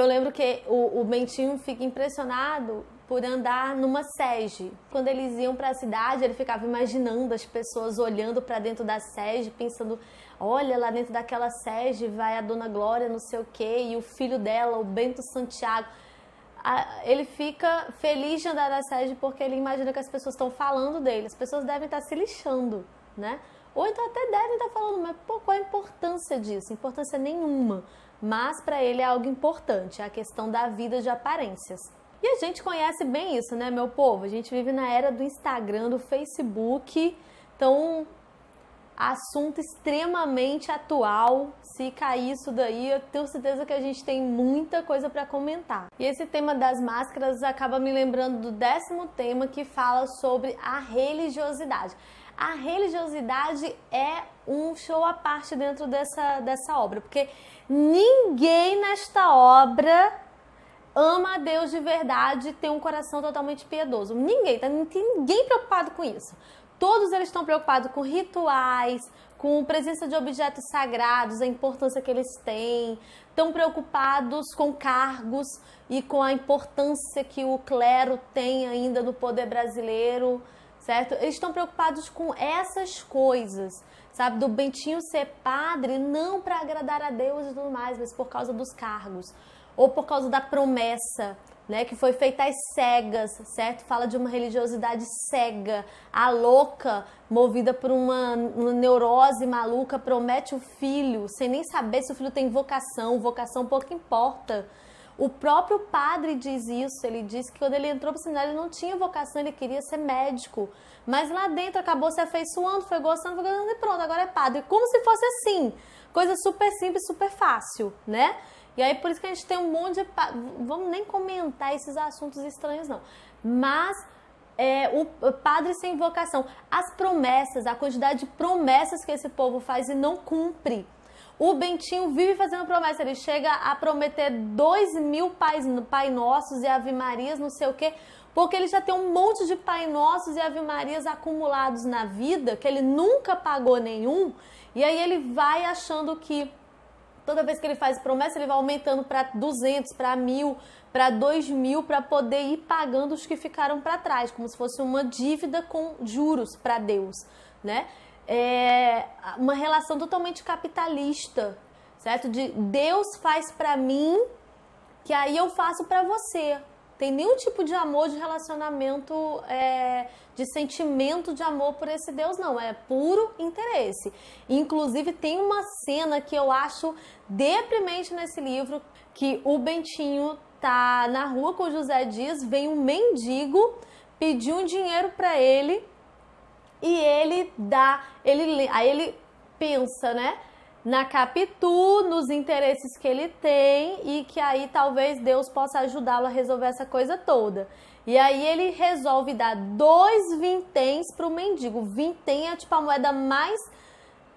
eu lembro que o Bentinho fica impressionado por andar numa sege. Quando eles iam para a cidade, ele ficava imaginando as pessoas olhando para dentro da sege, pensando, olha, lá dentro daquela sege vai a Dona Glória, não sei o quê, e o filho dela, o Bento Santiago. Ele fica feliz de andar na sede porque ele imagina que as pessoas estão falando dele. As pessoas devem estar se lixando, né? Ou então até devem estar falando, mas pô, qual a importância disso? Importância nenhuma. Mas para ele é algo importante, é a questão da vida de aparências. E a gente conhece bem isso, né, meu povo? A gente vive na era do Instagram, do Facebook, então assunto extremamente atual. Se cair isso daí, eu tenho certeza que a gente tem muita coisa para comentar. E esse tema das máscaras acaba me lembrando do 10º tema, que fala sobre a religiosidade. A religiosidade é um show à parte dentro dessa obra, porque ninguém nesta obra ama a Deus de verdade e tem um coração totalmente piedoso. Ninguém, não tem ninguém preocupado com isso. Todos eles estão preocupados com rituais, com a presença de objetos sagrados, a importância que eles têm. Estão preocupados com cargos e com a importância que o clero tem ainda no poder brasileiro, certo? Eles estão preocupados com essas coisas, sabe? Do Bentinho ser padre não para agradar a Deus e tudo mais, mas por causa dos cargos. Ou por causa da promessa, né, que foi feita às cegas, certo? Fala de uma religiosidade cega, a louca, movida por uma neurose maluca, promete o filho, sem nem saber se o filho tem vocação pouco importa. O próprio padre diz isso, ele diz que quando ele entrou para o seminário ele não tinha vocação, ele queria ser médico, mas lá dentro acabou se afeiçoando, foi gostando e pronto, agora é padre, como se fosse assim, coisa super simples, super fácil, né? E aí por isso que a gente tem um monte de... Vamos nem comentar esses assuntos estranhos não, mas o padre sem vocação, as promessas, a quantidade de promessas que esse povo faz e não cumpre. O Bentinho vive fazendo promessa, ele chega a prometer 2.000 Pai Nossos e Ave Marias, não sei o quê, porque ele já tem um monte de Pai Nossos e Ave Marias acumulados na vida, que ele nunca pagou nenhum, e aí ele vai achando que toda vez que ele faz promessa, ele vai aumentando para 200, para 1.000, para 2.000, para poder ir pagando os que ficaram para trás, como se fosse uma dívida com juros para Deus, né? É uma relação totalmente capitalista, certo? De Deus faz para mim, que aí eu faço para você. Tem nenhum tipo de amor, de relacionamento, de sentimento de amor por esse Deus, não. É puro interesse. Inclusive, tem uma cena que eu acho deprimente nesse livro, que o Bentinho tá na rua com o José Dias, vem um mendigo pedir um dinheiro para ele e ele dá... Aí ele pensa, né? Na Capitu, nos interesses que ele tem e que aí talvez Deus possa ajudá-lo a resolver essa coisa toda. E aí ele resolve dar 2 vinténs para o mendigo. Vintém é tipo a moeda mais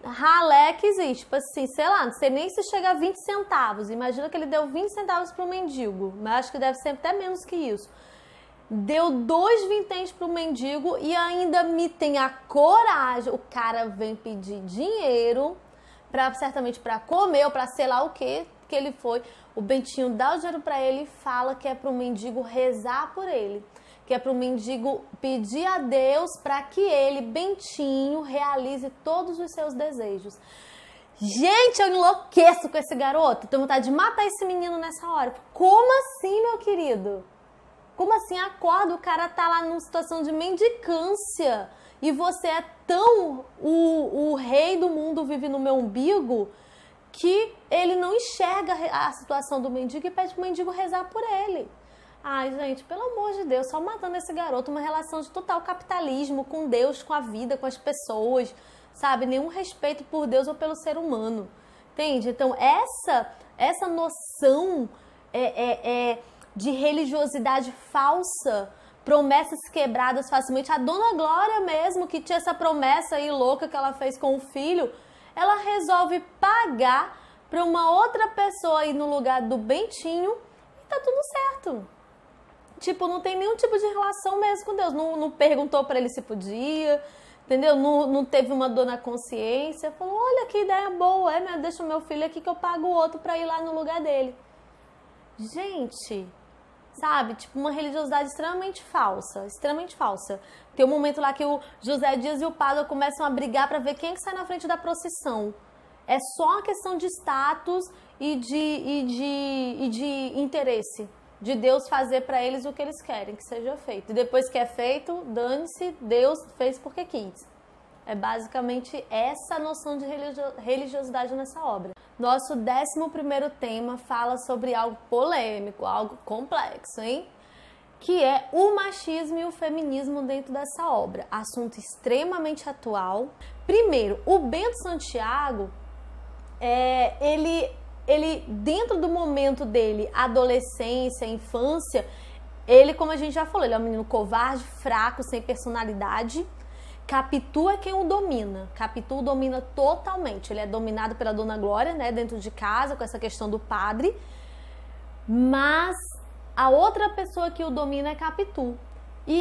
ralé que existe. Tipo assim, sei lá, não sei nem se chega a 20 centavos. Imagina que ele deu 20 centavos para o mendigo, mas acho que deve ser até menos que isso. Deu 2 vinténs para o mendigo e ainda me tem a coragem. O cara vem pedir dinheiro... certamente para comer ou para sei lá o que ele foi. O Bentinho dá o dinheiro para ele e fala que é para o mendigo rezar por ele, que é para o mendigo pedir a Deus para que ele, Bentinho, realize todos os seus desejos. Gente, eu enlouqueço com esse garoto, tenho vontade de matar esse menino nessa hora. Como assim, meu querido? Como assim? Acorda, o cara tá lá numa situação de mendicância e você é tão o rei do mundo vive no meu umbigo que ele não enxerga a situação do mendigo e pede pro mendigo rezar por ele. Ai, gente, pelo amor de Deus, só matando esse garoto, uma relação de total capitalismo com Deus, com a vida, com as pessoas, sabe? Nenhum respeito por Deus ou pelo ser humano, entende? Então, essa noção de religiosidade falsa, promessas quebradas facilmente. A Dona Glória mesmo, que tinha essa promessa aí louca que ela fez com o filho, ela resolve pagar para uma outra pessoa aí no lugar do Bentinho e tá tudo certo. Tipo, não tem nenhum tipo de relação mesmo com Deus. Não perguntou para ele se podia, entendeu? Não teve uma dor na consciência. Falou, olha que ideia boa, deixa o meu filho aqui que eu pago o outro para ir lá no lugar dele. Gente... sabe? Tipo, uma religiosidade extremamente falsa, extremamente falsa. Tem um momento lá que o José Dias e o Pádua começam a brigar para ver quem é que sai na frente da procissão. É só uma questão de status e de interesse, de Deus fazer para eles o que eles querem que seja feito. E depois que é feito, dane-se, Deus fez porque quis. É basicamente essa noção de religiosidade nessa obra. Nosso 11º tema fala sobre algo polêmico, algo complexo, hein? Que é o machismo e o feminismo dentro dessa obra. Assunto extremamente atual. Primeiro, o Bento Santiago, ele dentro do momento dele, adolescência, infância, ele, como a gente já falou, ele é um menino covarde, fraco, sem personalidade, Capitu é quem o domina. Capitu o domina totalmente. Ele é dominado pela Dona Glória, né, dentro de casa, com essa questão do padre. Mas a outra pessoa que o domina é Capitu. E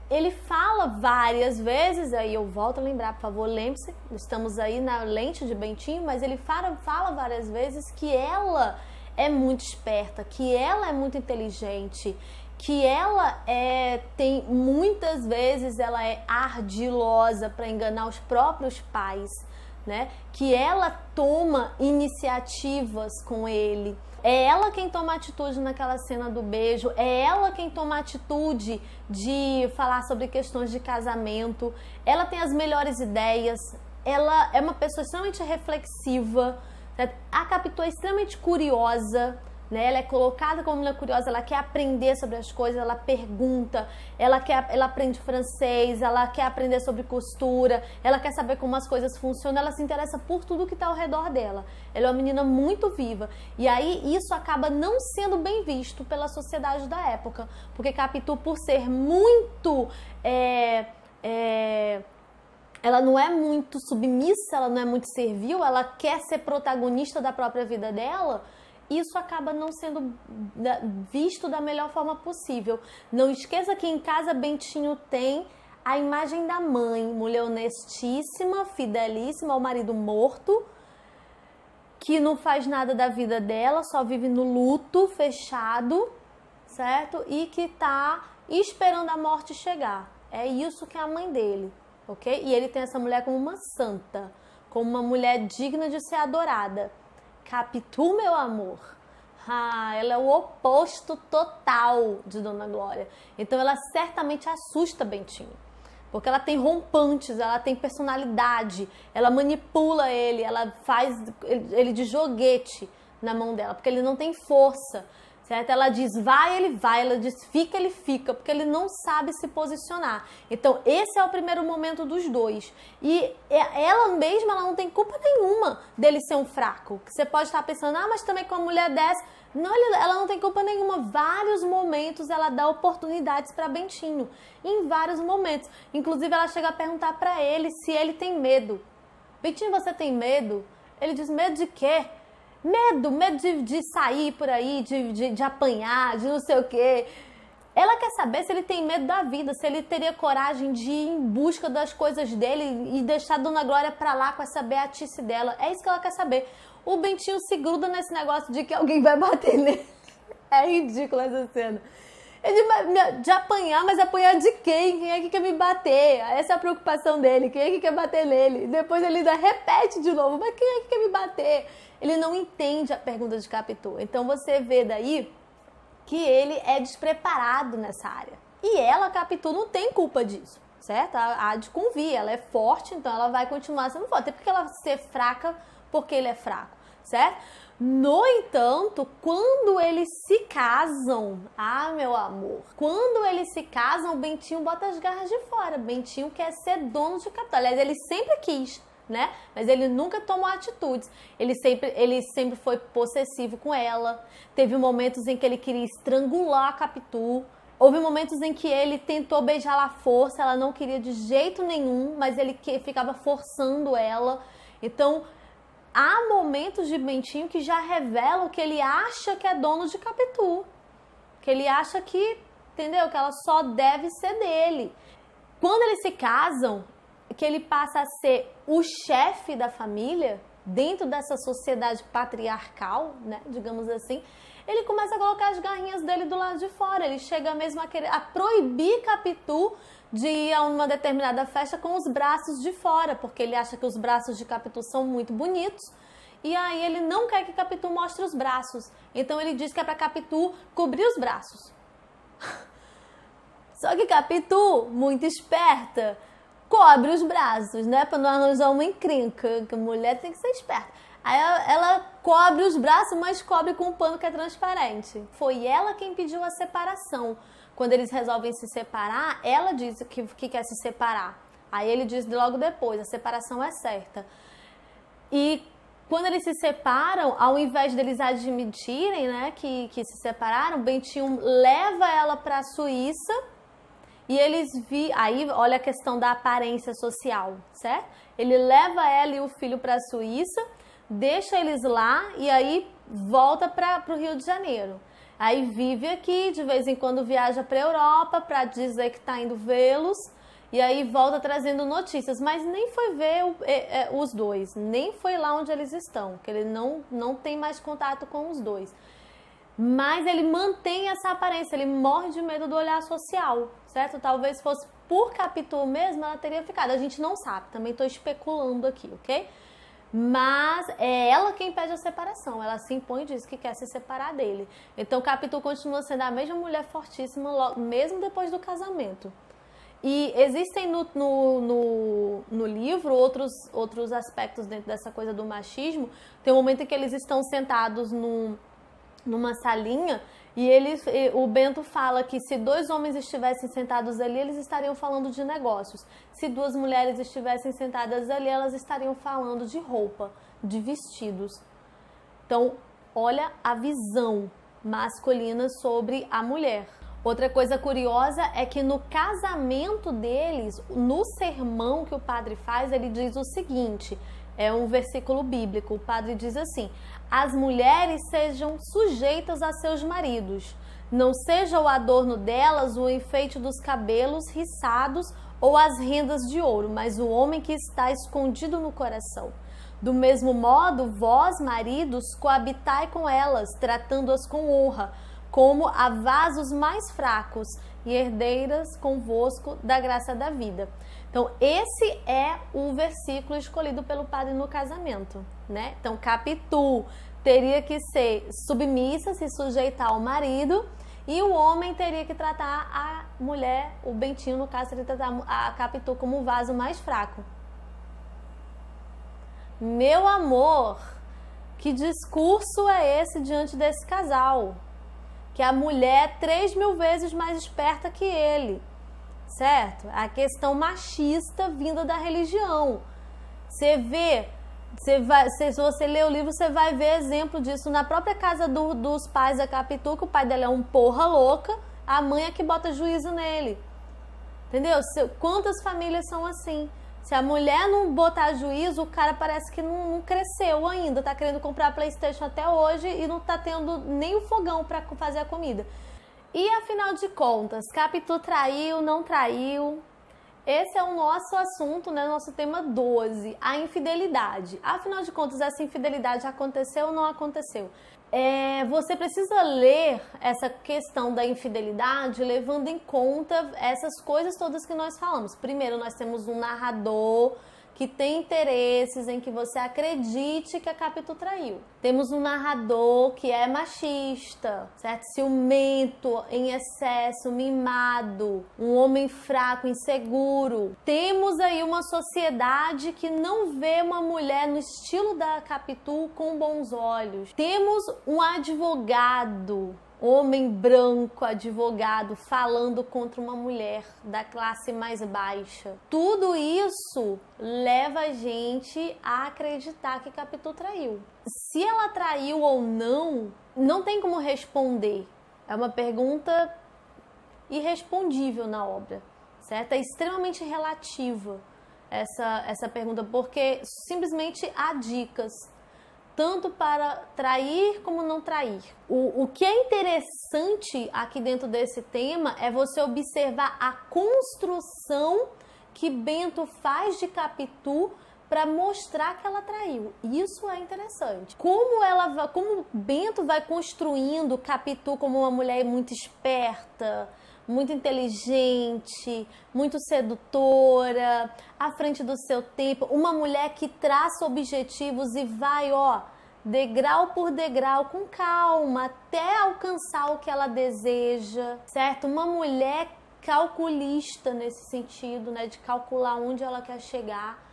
ele fala várias vezes, aí eu volto a lembrar, por favor, lembre-se, estamos aí na lente de Bentinho, mas ele fala várias vezes que ela é muito esperta, que ela é muito inteligente, que ela tem muitas vezes ela é ardilosa para enganar os próprios pais, né? Que ela toma iniciativas com ele. É ela quem toma atitude naquela cena do beijo, é ela quem toma atitude de falar sobre questões de casamento. Ela tem as melhores ideias, ela é uma pessoa extremamente reflexiva, certo? A Capitu é extremamente curiosa, né? Ela é colocada como uma curiosa, ela quer aprender sobre as coisas, ela pergunta, ela aprende francês, ela quer aprender sobre costura, ela quer saber como as coisas funcionam, ela se interessa por tudo que está ao redor dela. Ela é uma menina muito viva. E aí isso acaba não sendo bem visto pela sociedade da época, porque Capitu, por ser muito... ela não é muito submissa, ela não é muito servil, ela quer ser protagonista da própria vida dela. Isso acaba não sendo visto da melhor forma possível. Não esqueça que em casa Bentinho tem a imagem da mãe, mulher honestíssima, fidelíssima ao marido morto, que não faz nada da vida dela, só vive no luto fechado, certo? E que tá esperando a morte chegar. É isso que é a mãe dele, ok? E ele tem essa mulher como uma santa, como uma mulher digna de ser adorada. Capitu, meu amor, ela é o oposto total de Dona Glória. Então ela certamente assusta Bentinho, porque ela tem rompantes, ela tem personalidade, ela manipula ele, ela faz ele de joguete na mão dela, porque ele não tem força, certo? Ela diz vai, ele vai, ela diz fica, ele fica, porque ele não sabe se posicionar. Então esse é o primeiro momento dos dois. E ela mesma, ela não tem culpa nenhuma dele ser um fraco. Você pode estar pensando, mas também com uma mulher dessa... Não, ela não tem culpa nenhuma. Vários momentos ela dá oportunidades para Bentinho, em vários momentos. Inclusive ela chega a perguntar para ele se ele tem medo. Bentinho, você tem medo? Ele diz, medo de quê? Medo de sair por aí, de apanhar, de não sei o quê. Ela quer saber se ele tem medo da vida, se ele teria coragem de ir em busca das coisas dele e deixar a Dona Glória pra lá com essa beatice dela. É isso que ela quer saber. O Bentinho se gruda nesse negócio de que alguém vai bater nele. É ridículo essa cena. Ele de apanhar, mas apanhar de quem? Quem é que quer me bater? Essa é a preocupação dele. Quem é que quer bater nele? Depois ele ainda repete de novo. Mas quem é que quer me bater? Ele não entende a pergunta de Capitu. Então você vê daí que ele é despreparado nessa área. E ela, Capitu, não tem culpa disso, certo? Há de convir, ela é forte, então ela vai continuar sendo forte. Tem porque ela ser fraca porque ele é fraco, certo? No entanto, quando eles se casam, meu amor, quando eles se casam, Bentinho bota as garras de fora. Bentinho quer ser dono de Capitu. Aliás, ele sempre quis, né? Mas ele nunca tomou atitudes. Ele sempre foi possessivo com ela. Teve momentos em que ele queria estrangular a Capitu. Houve momentos em que ele tentou beijá-la à força, ela não queria de jeito nenhum, mas ele ficava forçando ela. Então, há momentos de Bentinho que já revelam que ele acha que é dono de Capitu. Que ele acha que, entendeu? Que ela só deve ser dele. Quando eles se casam, que ele passa a ser o chefe da família, dentro dessa sociedade patriarcal, né, digamos assim, ele começa a colocar as garrinhas dele do lado de fora. Ele chega mesmo a proibir Capitu de ir a uma determinada festa com os braços de fora, porque ele acha que os braços de Capitu são muito bonitos, e aí ele não quer que Capitu mostre os braços. Então ele diz que é para Capitu cobrir os braços. Só que Capitu, muito esperta, cobre os braços, né? Para não arranjar uma encrenca, que a mulher tem que ser esperta. Aí ela cobre os braços, mas cobre com um pano que é transparente. Foi ela quem pediu a separação. Quando eles resolvem se separar, ela diz que quer se separar. Aí ele diz logo depois, a separação é certa. E quando eles se separam, ao invés deles admitirem, né, que se separaram, Bentinho leva ela para a Suíça e aí olha a questão da aparência social, certo? Ele leva ela e o filho para a Suíça, deixa eles lá e aí volta para o Rio de Janeiro. Aí vive aqui, de vez em quando viaja para a Europa para dizer que está indo vê-los. E aí volta trazendo notícias, mas nem foi ver os dois, nem foi lá onde eles estão, que ele não tem mais contato com os dois. Mas ele mantém essa aparência, ele morre de medo do olhar social, certo? Talvez fosse por Capitu mesmo, ela teria ficado, a gente não sabe, também estou especulando aqui, ok? Mas é ela quem pede a separação, ela se impõe e diz que quer se separar dele. Então Capitu continua sendo a mesma mulher fortíssima, mesmo depois do casamento. E existem no livro outros aspectos dentro dessa coisa do machismo. Tem um momento em que eles estão sentados numa salinha e o Bento fala que se 2 homens estivessem sentados ali, eles estariam falando de negócios. Se 2 mulheres estivessem sentadas ali, elas estariam falando de roupa, de vestidos. Então, olha a visão masculina sobre a mulher. Outra coisa curiosa é que no casamento deles, no sermão que o padre faz, ele diz o seguinte, é um versículo bíblico, o padre diz assim: as mulheres sejam sujeitas a seus maridos, não seja o adorno delas o enfeite dos cabelos riçados ou as rendas de ouro, mas o homem que está escondido no coração. Do mesmo modo, vós, maridos, coabitai com elas, tratando-as com honra, como a vasos mais fracos e herdeiras convosco da graça da vida. Então, esse é o versículo escolhido pelo padre no casamento, né? Então, Capitu teria que ser submissa, se sujeitar ao marido, e o homem teria que tratar a mulher, o Bentinho, no caso, teria que tratar a Capitu como o vaso mais fraco. Meu amor, que discurso é esse diante desse casal? Que a mulher é 3.000 vezes mais esperta que ele, certo? A questão machista vinda da religião. Você vê, se você ler o livro, você vai ver exemplo disso na própria casa dos pais da Capitu, que o pai dela é um porra louca, a mãe é que bota juízo nele. Entendeu? Quantas famílias são assim? Se a mulher não botar juízo, o cara parece que não cresceu ainda, tá querendo comprar PlayStation até hoje e não tá tendo nem o fogão para fazer a comida. E afinal de contas, Capitu traiu, não traiu? Esse é o nosso assunto, né? Nosso tema 12, a infidelidade. Afinal de contas, essa infidelidade aconteceu ou não aconteceu? Você precisa ler essa questão da infidelidade levando em conta essas coisas todas que nós falamos. Primeiro, nós temos um narrador que tem interesses em que você acredite que a Capitu traiu. Temos um narrador que é machista, certo? Ciumento, em excesso, mimado, um homem fraco, inseguro. Temos aí uma sociedade que não vê uma mulher no estilo da Capitu com bons olhos. Temos um advogado, homem branco, advogado, falando contra uma mulher da classe mais baixa. Tudo isso leva a gente a acreditar que Capitu traiu. Se ela traiu ou não, não tem como responder. É uma pergunta irrespondível na obra, certo? É extremamente relativa essa pergunta, porque simplesmente há dicas tanto para trair como não trair. O que é interessante aqui dentro desse tema é você observar a construção que Bento faz de Capitu para mostrar que ela traiu. Isso é interessante. Como Bento vai construindo Capitu como uma mulher muito esperta, muito inteligente, muito sedutora, à frente do seu tempo, uma mulher que traça objetivos e vai, degrau por degrau, com calma, até alcançar o que ela deseja, certo? Uma mulher calculista nesse sentido, né, de calcular onde ela quer chegar.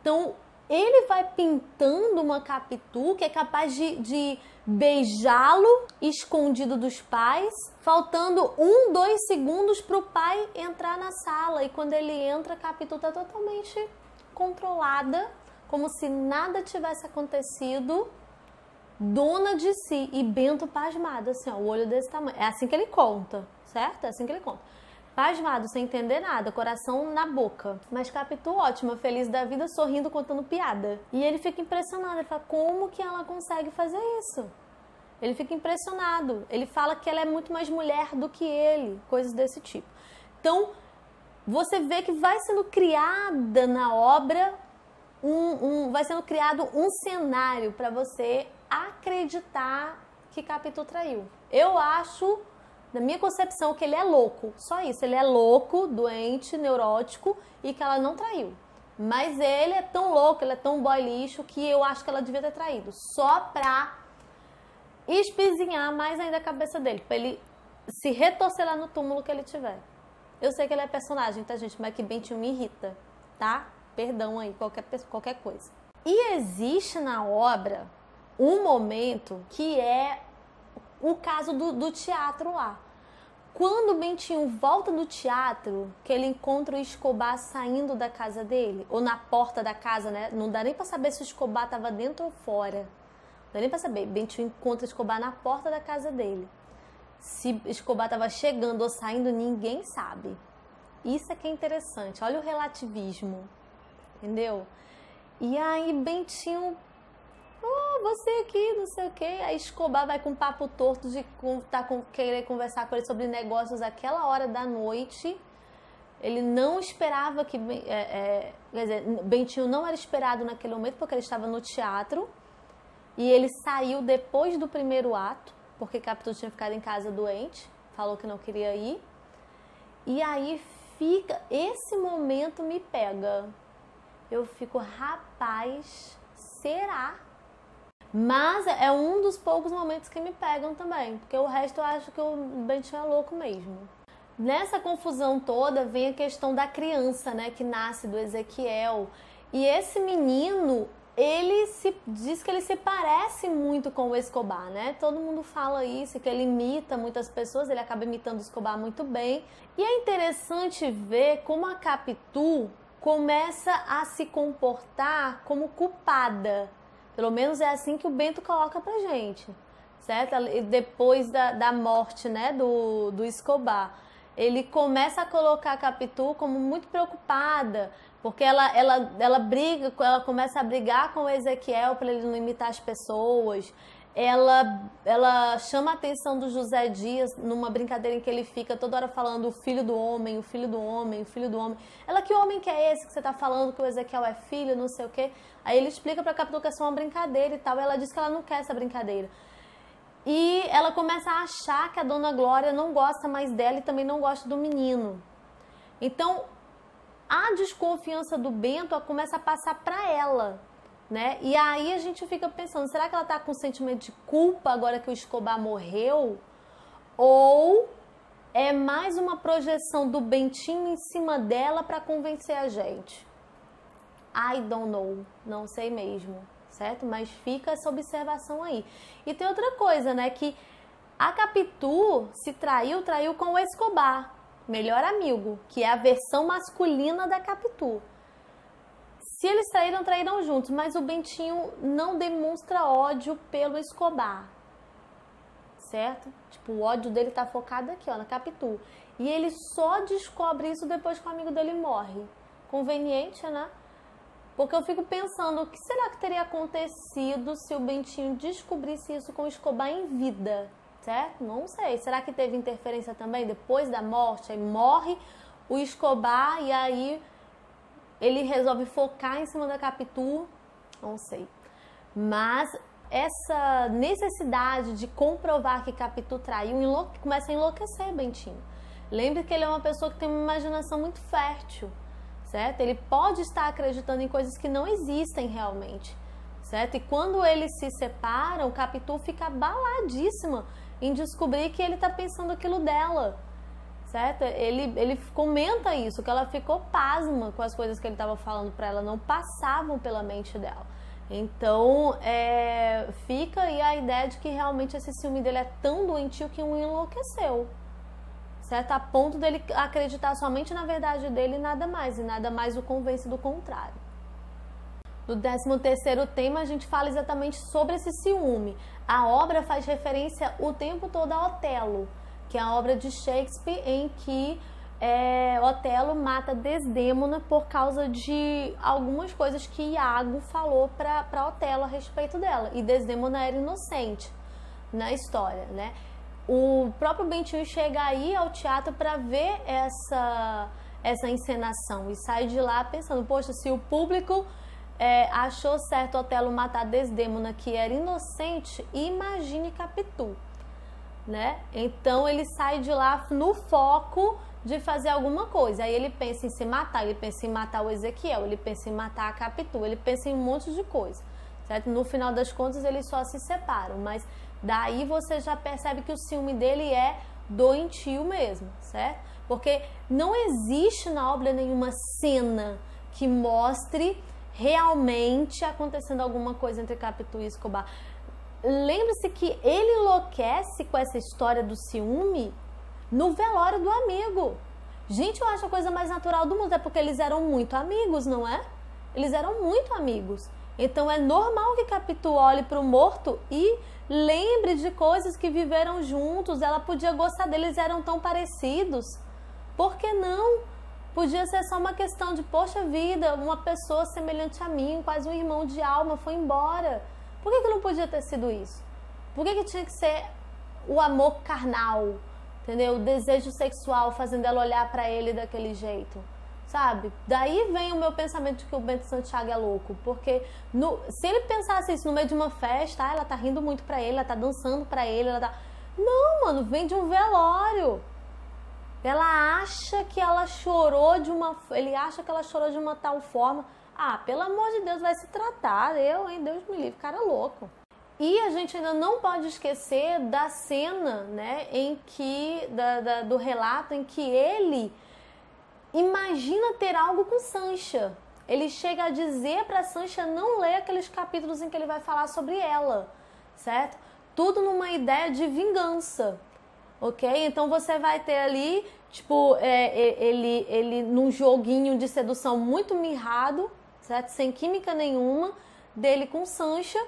Então, ele vai pintando uma Capitu que é capaz de beijá-lo escondido dos pais, faltando 2 segundos para o pai entrar na sala. E quando ele entra, a Capitu está totalmente controlada, como se nada tivesse acontecido, dona de si. E Bento pasmado, assim, o olho desse tamanho. É assim que ele conta, certo? É assim que ele conta. pasmado, sem entender nada, coração na boca. Mas Capitu, ótima, feliz da vida, sorrindo, contando piada. E ele fica impressionado, ele fala, como que ela consegue fazer isso? Ele fica impressionado. Ele fala que ela é muito mais mulher do que ele, coisas desse tipo. Então, você vê que vai sendo criada na obra, vai sendo criado um cenário para você acreditar que Capitu traiu. Eu acho, na minha concepção, que ele é louco. Só isso, ele é louco, doente, neurótico e que ela não traiu. Mas ele é tão louco, ele é tão boy lixo que eu acho que ela devia ter traído. Só pra espizinhar mais ainda a cabeça dele, pra ele se retorcer lá no túmulo que ele tiver. Eu sei que ele é personagem, tá, gente? Mas que Bentinho me irrita, tá? Perdão aí, qualquer coisa. E existe na obra um momento que é o caso do teatro lá. Quando o Bentinho volta do teatro, que ele encontra o Escobar saindo da casa dele, ou na porta da casa, né? Não dá nem pra saber se o Escobar tava dentro ou fora. Não dá nem pra saber. Bentinho encontra o Escobar na porta da casa dele. Se Escobar tava chegando ou saindo, ninguém sabe. Isso é que é interessante. Olha o relativismo. Entendeu? E aí Bentinho, você aqui, não sei o que. Aí Escobar vai com um papo torto de querer conversar com ele sobre negócios àquela hora da noite. Ele não esperava que... quer dizer, Bentinho não era esperado naquele momento porque ele estava no teatro. E ele saiu depois do primeiro ato, porque Capitu tinha ficado em casa doente, falou que não queria ir. E aí fica... Esse momento me pega. Eu fico, rapaz, será? Mas é um dos poucos momentos que me pegam também, porque o resto eu acho que o Bentinho é louco mesmo. Nessa confusão toda vem a questão da criança, né, que nasce do Ezequiel. E esse menino, diz que ele se parece muito com o Escobar, né? Todo mundo fala isso, que ele imita muitas pessoas, ele acaba imitando o Escobar muito bem. E é interessante ver como a Capitu começa a se comportar como culpada. Pelo menos é assim que o Bento coloca pra gente, certo? Depois da morte, né, do Escobar. Ele começa a colocar a Capitu como muito preocupada, porque ela briga, ela começa a brigar com o Ezequiel para ele não imitar as pessoas. Ela chama a atenção do José Dias numa brincadeira em que ele fica toda hora falando o filho do homem, o filho do homem, o filho do homem. Ela, que homem que é esse que você tá falando que o Ezequiel é filho, não sei o quê. Aí ele explica pra Capitu que é só uma brincadeira e tal, e ela diz que ela não quer essa brincadeira. E ela começa a achar que a Dona Glória não gosta mais dela e também não gosta do menino. Então, a desconfiança do Bento começa a passar pra ela, né? E aí a gente fica pensando, será que ela tá com sentimento de culpa agora que o Escobar morreu? Ou é mais uma projeção do Bentinho em cima dela para convencer a gente? I don't know, não sei mesmo, certo? Mas fica essa observação aí. E tem outra coisa, né? Que a Capitu se traiu com o Escobar, melhor amigo, que é a versão masculina da Capitu. Se eles traíram juntos, mas o Bentinho não demonstra ódio pelo Escobar, certo? Tipo, o ódio dele tá focado aqui, ó, na Capitu. E ele só descobre isso depois que o amigo dele morre. Conveniente, né? Porque eu fico pensando, o que será que teria acontecido se o Bentinho descobrisse isso com o Escobar em vida, certo? Não sei. Será que teve interferência também depois da morte? Aí morre o Escobar e aí ele resolve focar em cima da Capitu, não sei. Mas essa necessidade de comprovar que Capitu traiu começa a enlouquecer Bentinho. Lembre que ele é uma pessoa que tem uma imaginação muito fértil, certo? Ele pode estar acreditando em coisas que não existem realmente, certo? E quando eles se separam, Capitu fica abaladíssima em descobrir que ele está pensando aquilo dela, certo? Ele comenta isso, que ela ficou pasma com as coisas que ele estava falando para ela, não passavam pela mente dela. Então, fica aí a ideia de que realmente esse ciúme dele é tão doentio que o enlouqueceu, certo? A ponto dele acreditar somente na verdade dele e nada mais o convence do contrário. No 13º tema, a gente fala exatamente sobre esse ciúme. A obra faz referência o tempo todo a Otelo, que é a obra de Shakespeare em que Otelo mata Desdémona por causa de algumas coisas que Iago falou para Otelo a respeito dela. E Desdémona era inocente na história, né? O próprio Bentinho chega aí ao teatro para ver essa encenação e sai de lá pensando, poxa, se o público achou certo Otelo matar Desdémona, que era inocente, imagine Capitu, né? Então ele sai de lá no foco de fazer alguma coisa. Aí ele pensa em se matar, ele pensa em matar o Ezequiel, ele pensa em matar a Capitu, ele pensa em um monte de coisa, certo? No final das contas eles só se separam, mas daí você já percebe que o ciúme dele é doentio mesmo, certo? Porque não existe na obra nenhuma cena que mostre realmente acontecendo alguma coisa entre Capitu e Escobar. Lembre-se que ele enlouquece com essa história do ciúme no velório do amigo. Gente, eu acho a coisa mais natural do mundo, é porque eles eram muito amigos, não é? Eles eram muito amigos. Então é normal que Capitu olhe para o morto e lembre de coisas que viveram juntos. Ela podia gostar deles, eram tão parecidos. Por que não? Podia ser só uma questão de, poxa vida, uma pessoa semelhante a mim, quase um irmão de alma, foi embora. Por que não podia ter sido isso? Por que tinha que ser o amor carnal, entendeu? O desejo sexual fazendo ela olhar para ele daquele jeito, sabe? Daí vem o meu pensamento de que o Bento Santiago é louco, porque se ele pensasse isso no meio de uma festa, ela tá rindo muito pra ele, ela tá dançando pra ele, ela tá... Não, mano, vem de um velório. Ela acha que ela chorou ele acha que ela chorou de uma tal forma. Ah, pelo amor de Deus, vai se tratar. Deus me livre, cara louco. E a gente ainda não pode esquecer da cena, né, do relato em que ele imagina ter algo com Sancha. Ele chega a dizer para Sancha não ler aqueles capítulos em que ele vai falar sobre ela, certo? Tudo numa ideia de vingança, ok? Então você vai ter ali, tipo, ele num joguinho de sedução muito mirrado, certo? Sem química nenhuma, dele com Sancha,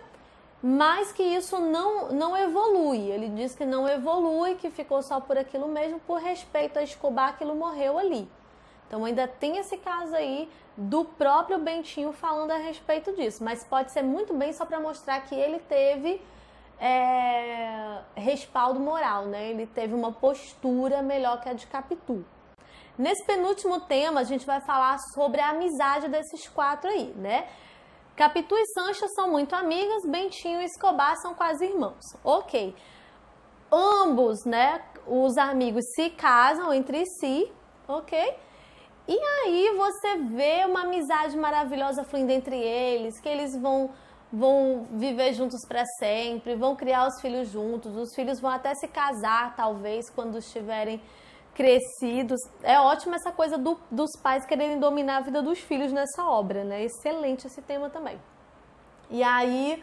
mas que isso não evolui. Ele diz que não evolui, que ficou só por aquilo mesmo, por respeito a Escobar, aquilo morreu ali. Então ainda tem esse caso aí do próprio Bentinho falando a respeito disso, mas pode ser muito bem só para mostrar que ele teve respaldo moral, né? Ele teve uma postura melhor que a de Capitu. Nesse penúltimo tema, a gente vai falar sobre a amizade desses quatro aí, né? Capitu e Sancha são muito amigas, Bentinho e Escobar são quase irmãos. Ok. Ambos, né, os amigos se casam entre si, ok? E aí você vê uma amizade maravilhosa fluindo entre eles, que eles vão viver juntos para sempre, vão criar os filhos juntos, os filhos vão até se casar, talvez, quando estiverem crescidos. É ótimo essa coisa dos pais quererem dominar a vida dos filhos nessa obra, né? Excelente esse tema também. E aí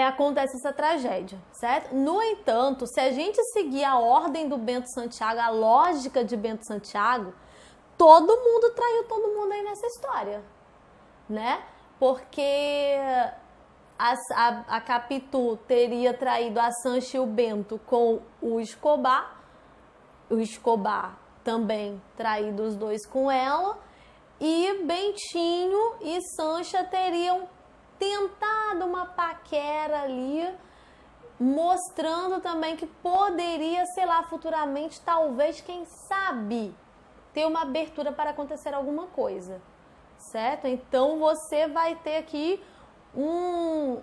acontece essa tragédia, certo? No entanto, se a gente seguir a ordem do Bento Santiago, a lógica de Bento Santiago, todo mundo traiu todo mundo aí nessa história, né? Porque a Capitu teria traído a Sancha e o Bento com o Escobar também traído os dois com ela, e Bentinho e Sancha teriam tentado uma paquera ali, mostrando também que poderia, sei lá, futuramente, talvez, quem sabe, ter uma abertura para acontecer alguma coisa, certo? Então você vai ter aqui um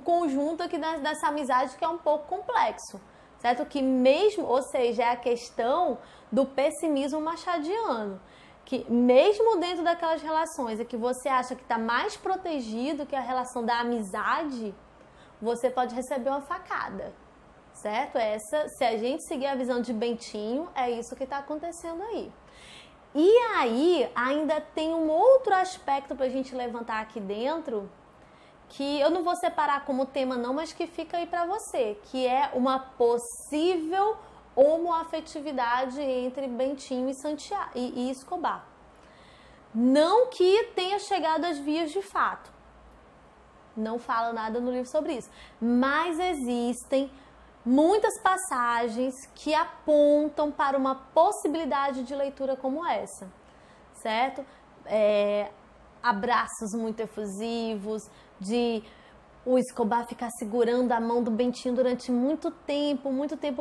conjunto aqui dessa amizade que é um pouco complexo, certo? Que mesmo, ou seja, é a questão do pessimismo machadiano, que mesmo dentro daquelas relações em que você acha que está mais protegido que a relação da amizade, você pode receber uma facada, certo? Se a gente seguir a visão de Bentinho, é isso que está acontecendo aí. E aí, ainda tem um outro aspecto para a gente levantar aqui dentro, que eu não vou separar como tema não, mas que fica aí para você, que é uma possível homoafetividade entre Bentinho e Escobar. Não que tenha chegado às vias de fato. Não fala nada no livro sobre isso. Mas existem muitas passagens que apontam para uma possibilidade de leitura como essa, certo? Abraços muito efusivos, de o Escobar ficar segurando a mão do Bentinho durante muito tempo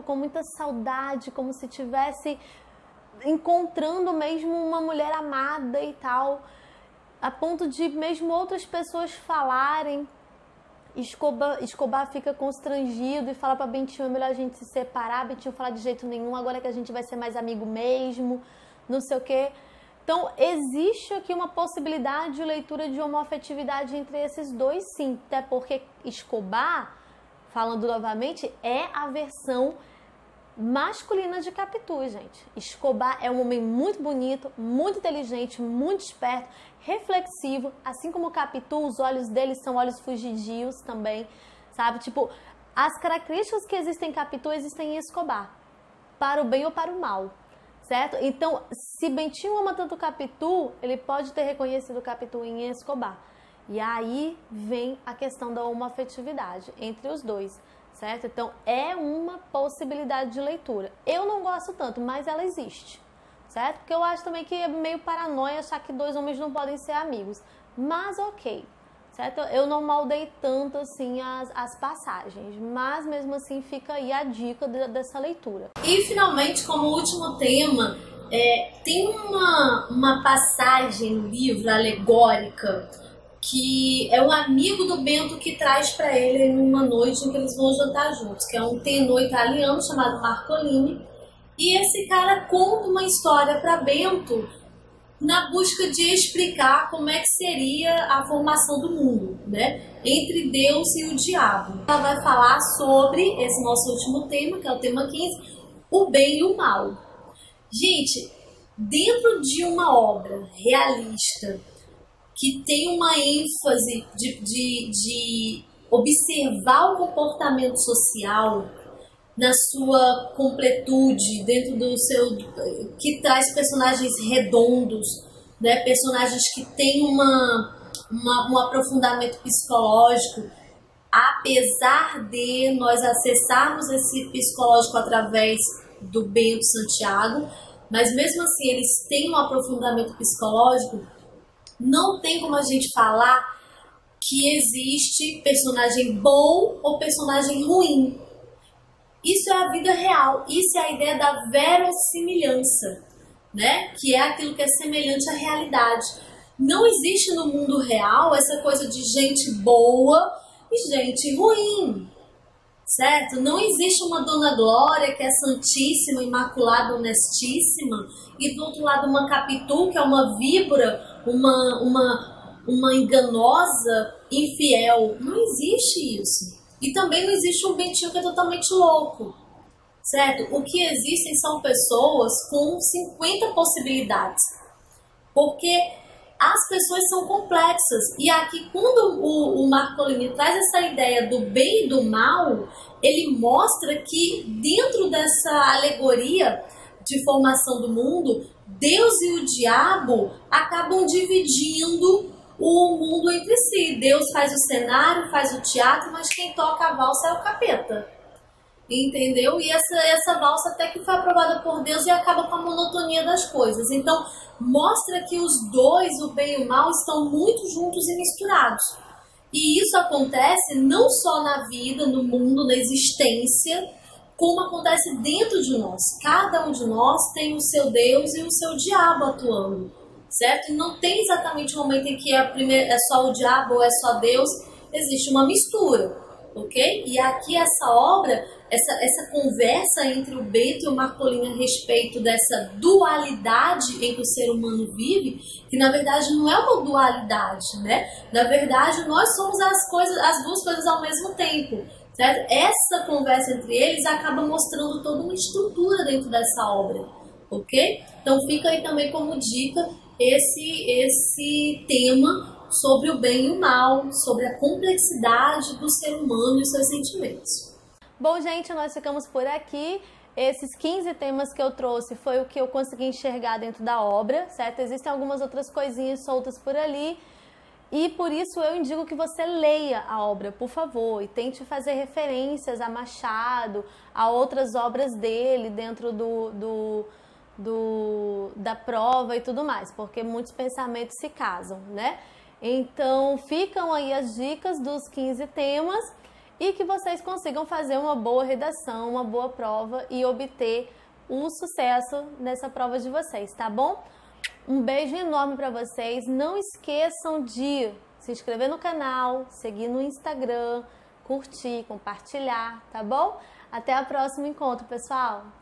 com muita saudade, como se tivesse encontrando mesmo uma mulher amada e tal, a ponto de mesmo outras pessoas falarem. Escobar fica constrangido e fala para Bentinho, é melhor a gente se separar. Bentinho fala, de jeito nenhum, agora que a gente vai ser mais amigo mesmo, não sei o quê. Então, existe aqui uma possibilidade de leitura de homoafetividade entre esses dois, sim. Até porque Escobar, falando novamente, é a versão masculina de Capitu, gente. Escobar é um homem muito bonito, muito inteligente, muito esperto, reflexivo, assim como Capitu, os olhos dele são olhos fugidios também, sabe? Tipo, as características que existem em Capitu existem em Escobar, para o bem ou para o mal, certo? Então, se Bentinho ama tanto Capitu, ele pode ter reconhecido Capitu em Escobar. E aí vem a questão da homoafetividade entre os dois, certo? Então, é uma possibilidade de leitura. Eu não gosto tanto, mas ela existe, certo? Porque eu acho também que é meio paranoia achar que dois homens não podem ser amigos. Mas ok, certo? Eu não maldei tanto assim as passagens, mas mesmo assim fica aí a dica dessa leitura. E finalmente, como último tema, tem uma passagem no livro alegórica que é um amigo do Bento que traz para ele numa noite em que eles vão jantar juntos, que é um tenor italiano chamado Marcolini, e esse cara conta uma história para Bento na busca de explicar como é que seria a formação do mundo, né? Entre Deus e o diabo. Ela vai falar sobre esse nosso último tema, que é o tema 15, o bem e o mal. Gente, dentro de uma obra realista que tem uma ênfase de observar o comportamento social na sua completude, dentro do seu, que traz personagens redondos, né? Personagens que têm um aprofundamento psicológico, apesar de nós acessarmos esse psicológico através do Bento Santiago, mas mesmo assim eles têm um aprofundamento psicológico. Não tem como a gente falar que existe personagem bom ou personagem ruim. Isso é a vida real, isso é a ideia da verossimilhança, né? Que é aquilo que é semelhante à realidade. Não existe no mundo real essa coisa de gente boa e gente ruim, certo? Não existe uma Dona Glória que é santíssima, imaculada, honestíssima, e do outro lado uma Capitu que é uma víbora, uma enganosa, infiel. Não existe isso. E também não existe um Bentinho que é totalmente louco, certo? O que existem são pessoas com 50 possibilidades, porque as pessoas são complexas. E aqui, quando o Marcolini traz essa ideia do bem e do mal, ele mostra que dentro dessa alegoria de formação do mundo, Deus e o diabo acabam dividindo o mundo entre si. Deus faz o cenário, faz o teatro, mas quem toca a valsa é o capeta. Entendeu? E essa valsa até que foi aprovada por Deus e acaba com a monotonia das coisas. Então, mostra que os dois, o bem e o mal, estão muito juntos e misturados. E isso acontece não só na vida, no mundo, na existência, como acontece dentro de nós. Cada um de nós tem o seu Deus e o seu diabo atuando, certo? E não tem exatamente um momento em que é só o diabo ou é só Deus. Existe uma mistura, ok? E aqui essa obra, essa conversa entre o Bento e o Marcolini a respeito dessa dualidade em que o ser humano vive, que na verdade não é uma dualidade, né? Na verdade nós somos as duas coisas ao mesmo tempo, certo? Essa conversa entre eles acaba mostrando toda uma estrutura dentro dessa obra, ok? Então fica aí também como dica esse tema sobre o bem e o mal, sobre a complexidade do ser humano e seus sentimentos. Bom, gente, nós ficamos por aqui. Esses 15 temas que eu trouxe foi o que eu consegui enxergar dentro da obra, certo? Existem algumas outras coisinhas soltas por ali. E por isso eu indico que você leia a obra, por favor, e tente fazer referências a Machado, a outras obras dele dentro da prova e tudo mais, porque muitos pensamentos se casam, né? Então ficam aí as dicas dos 15 temas e que vocês consigam fazer uma boa redação, uma boa prova e obter o sucesso nessa prova de vocês, tá bom? Um beijo enorme para vocês. Não esqueçam de se inscrever no canal, seguir no Instagram, curtir, compartilhar, tá bom? Até o próximo encontro, pessoal!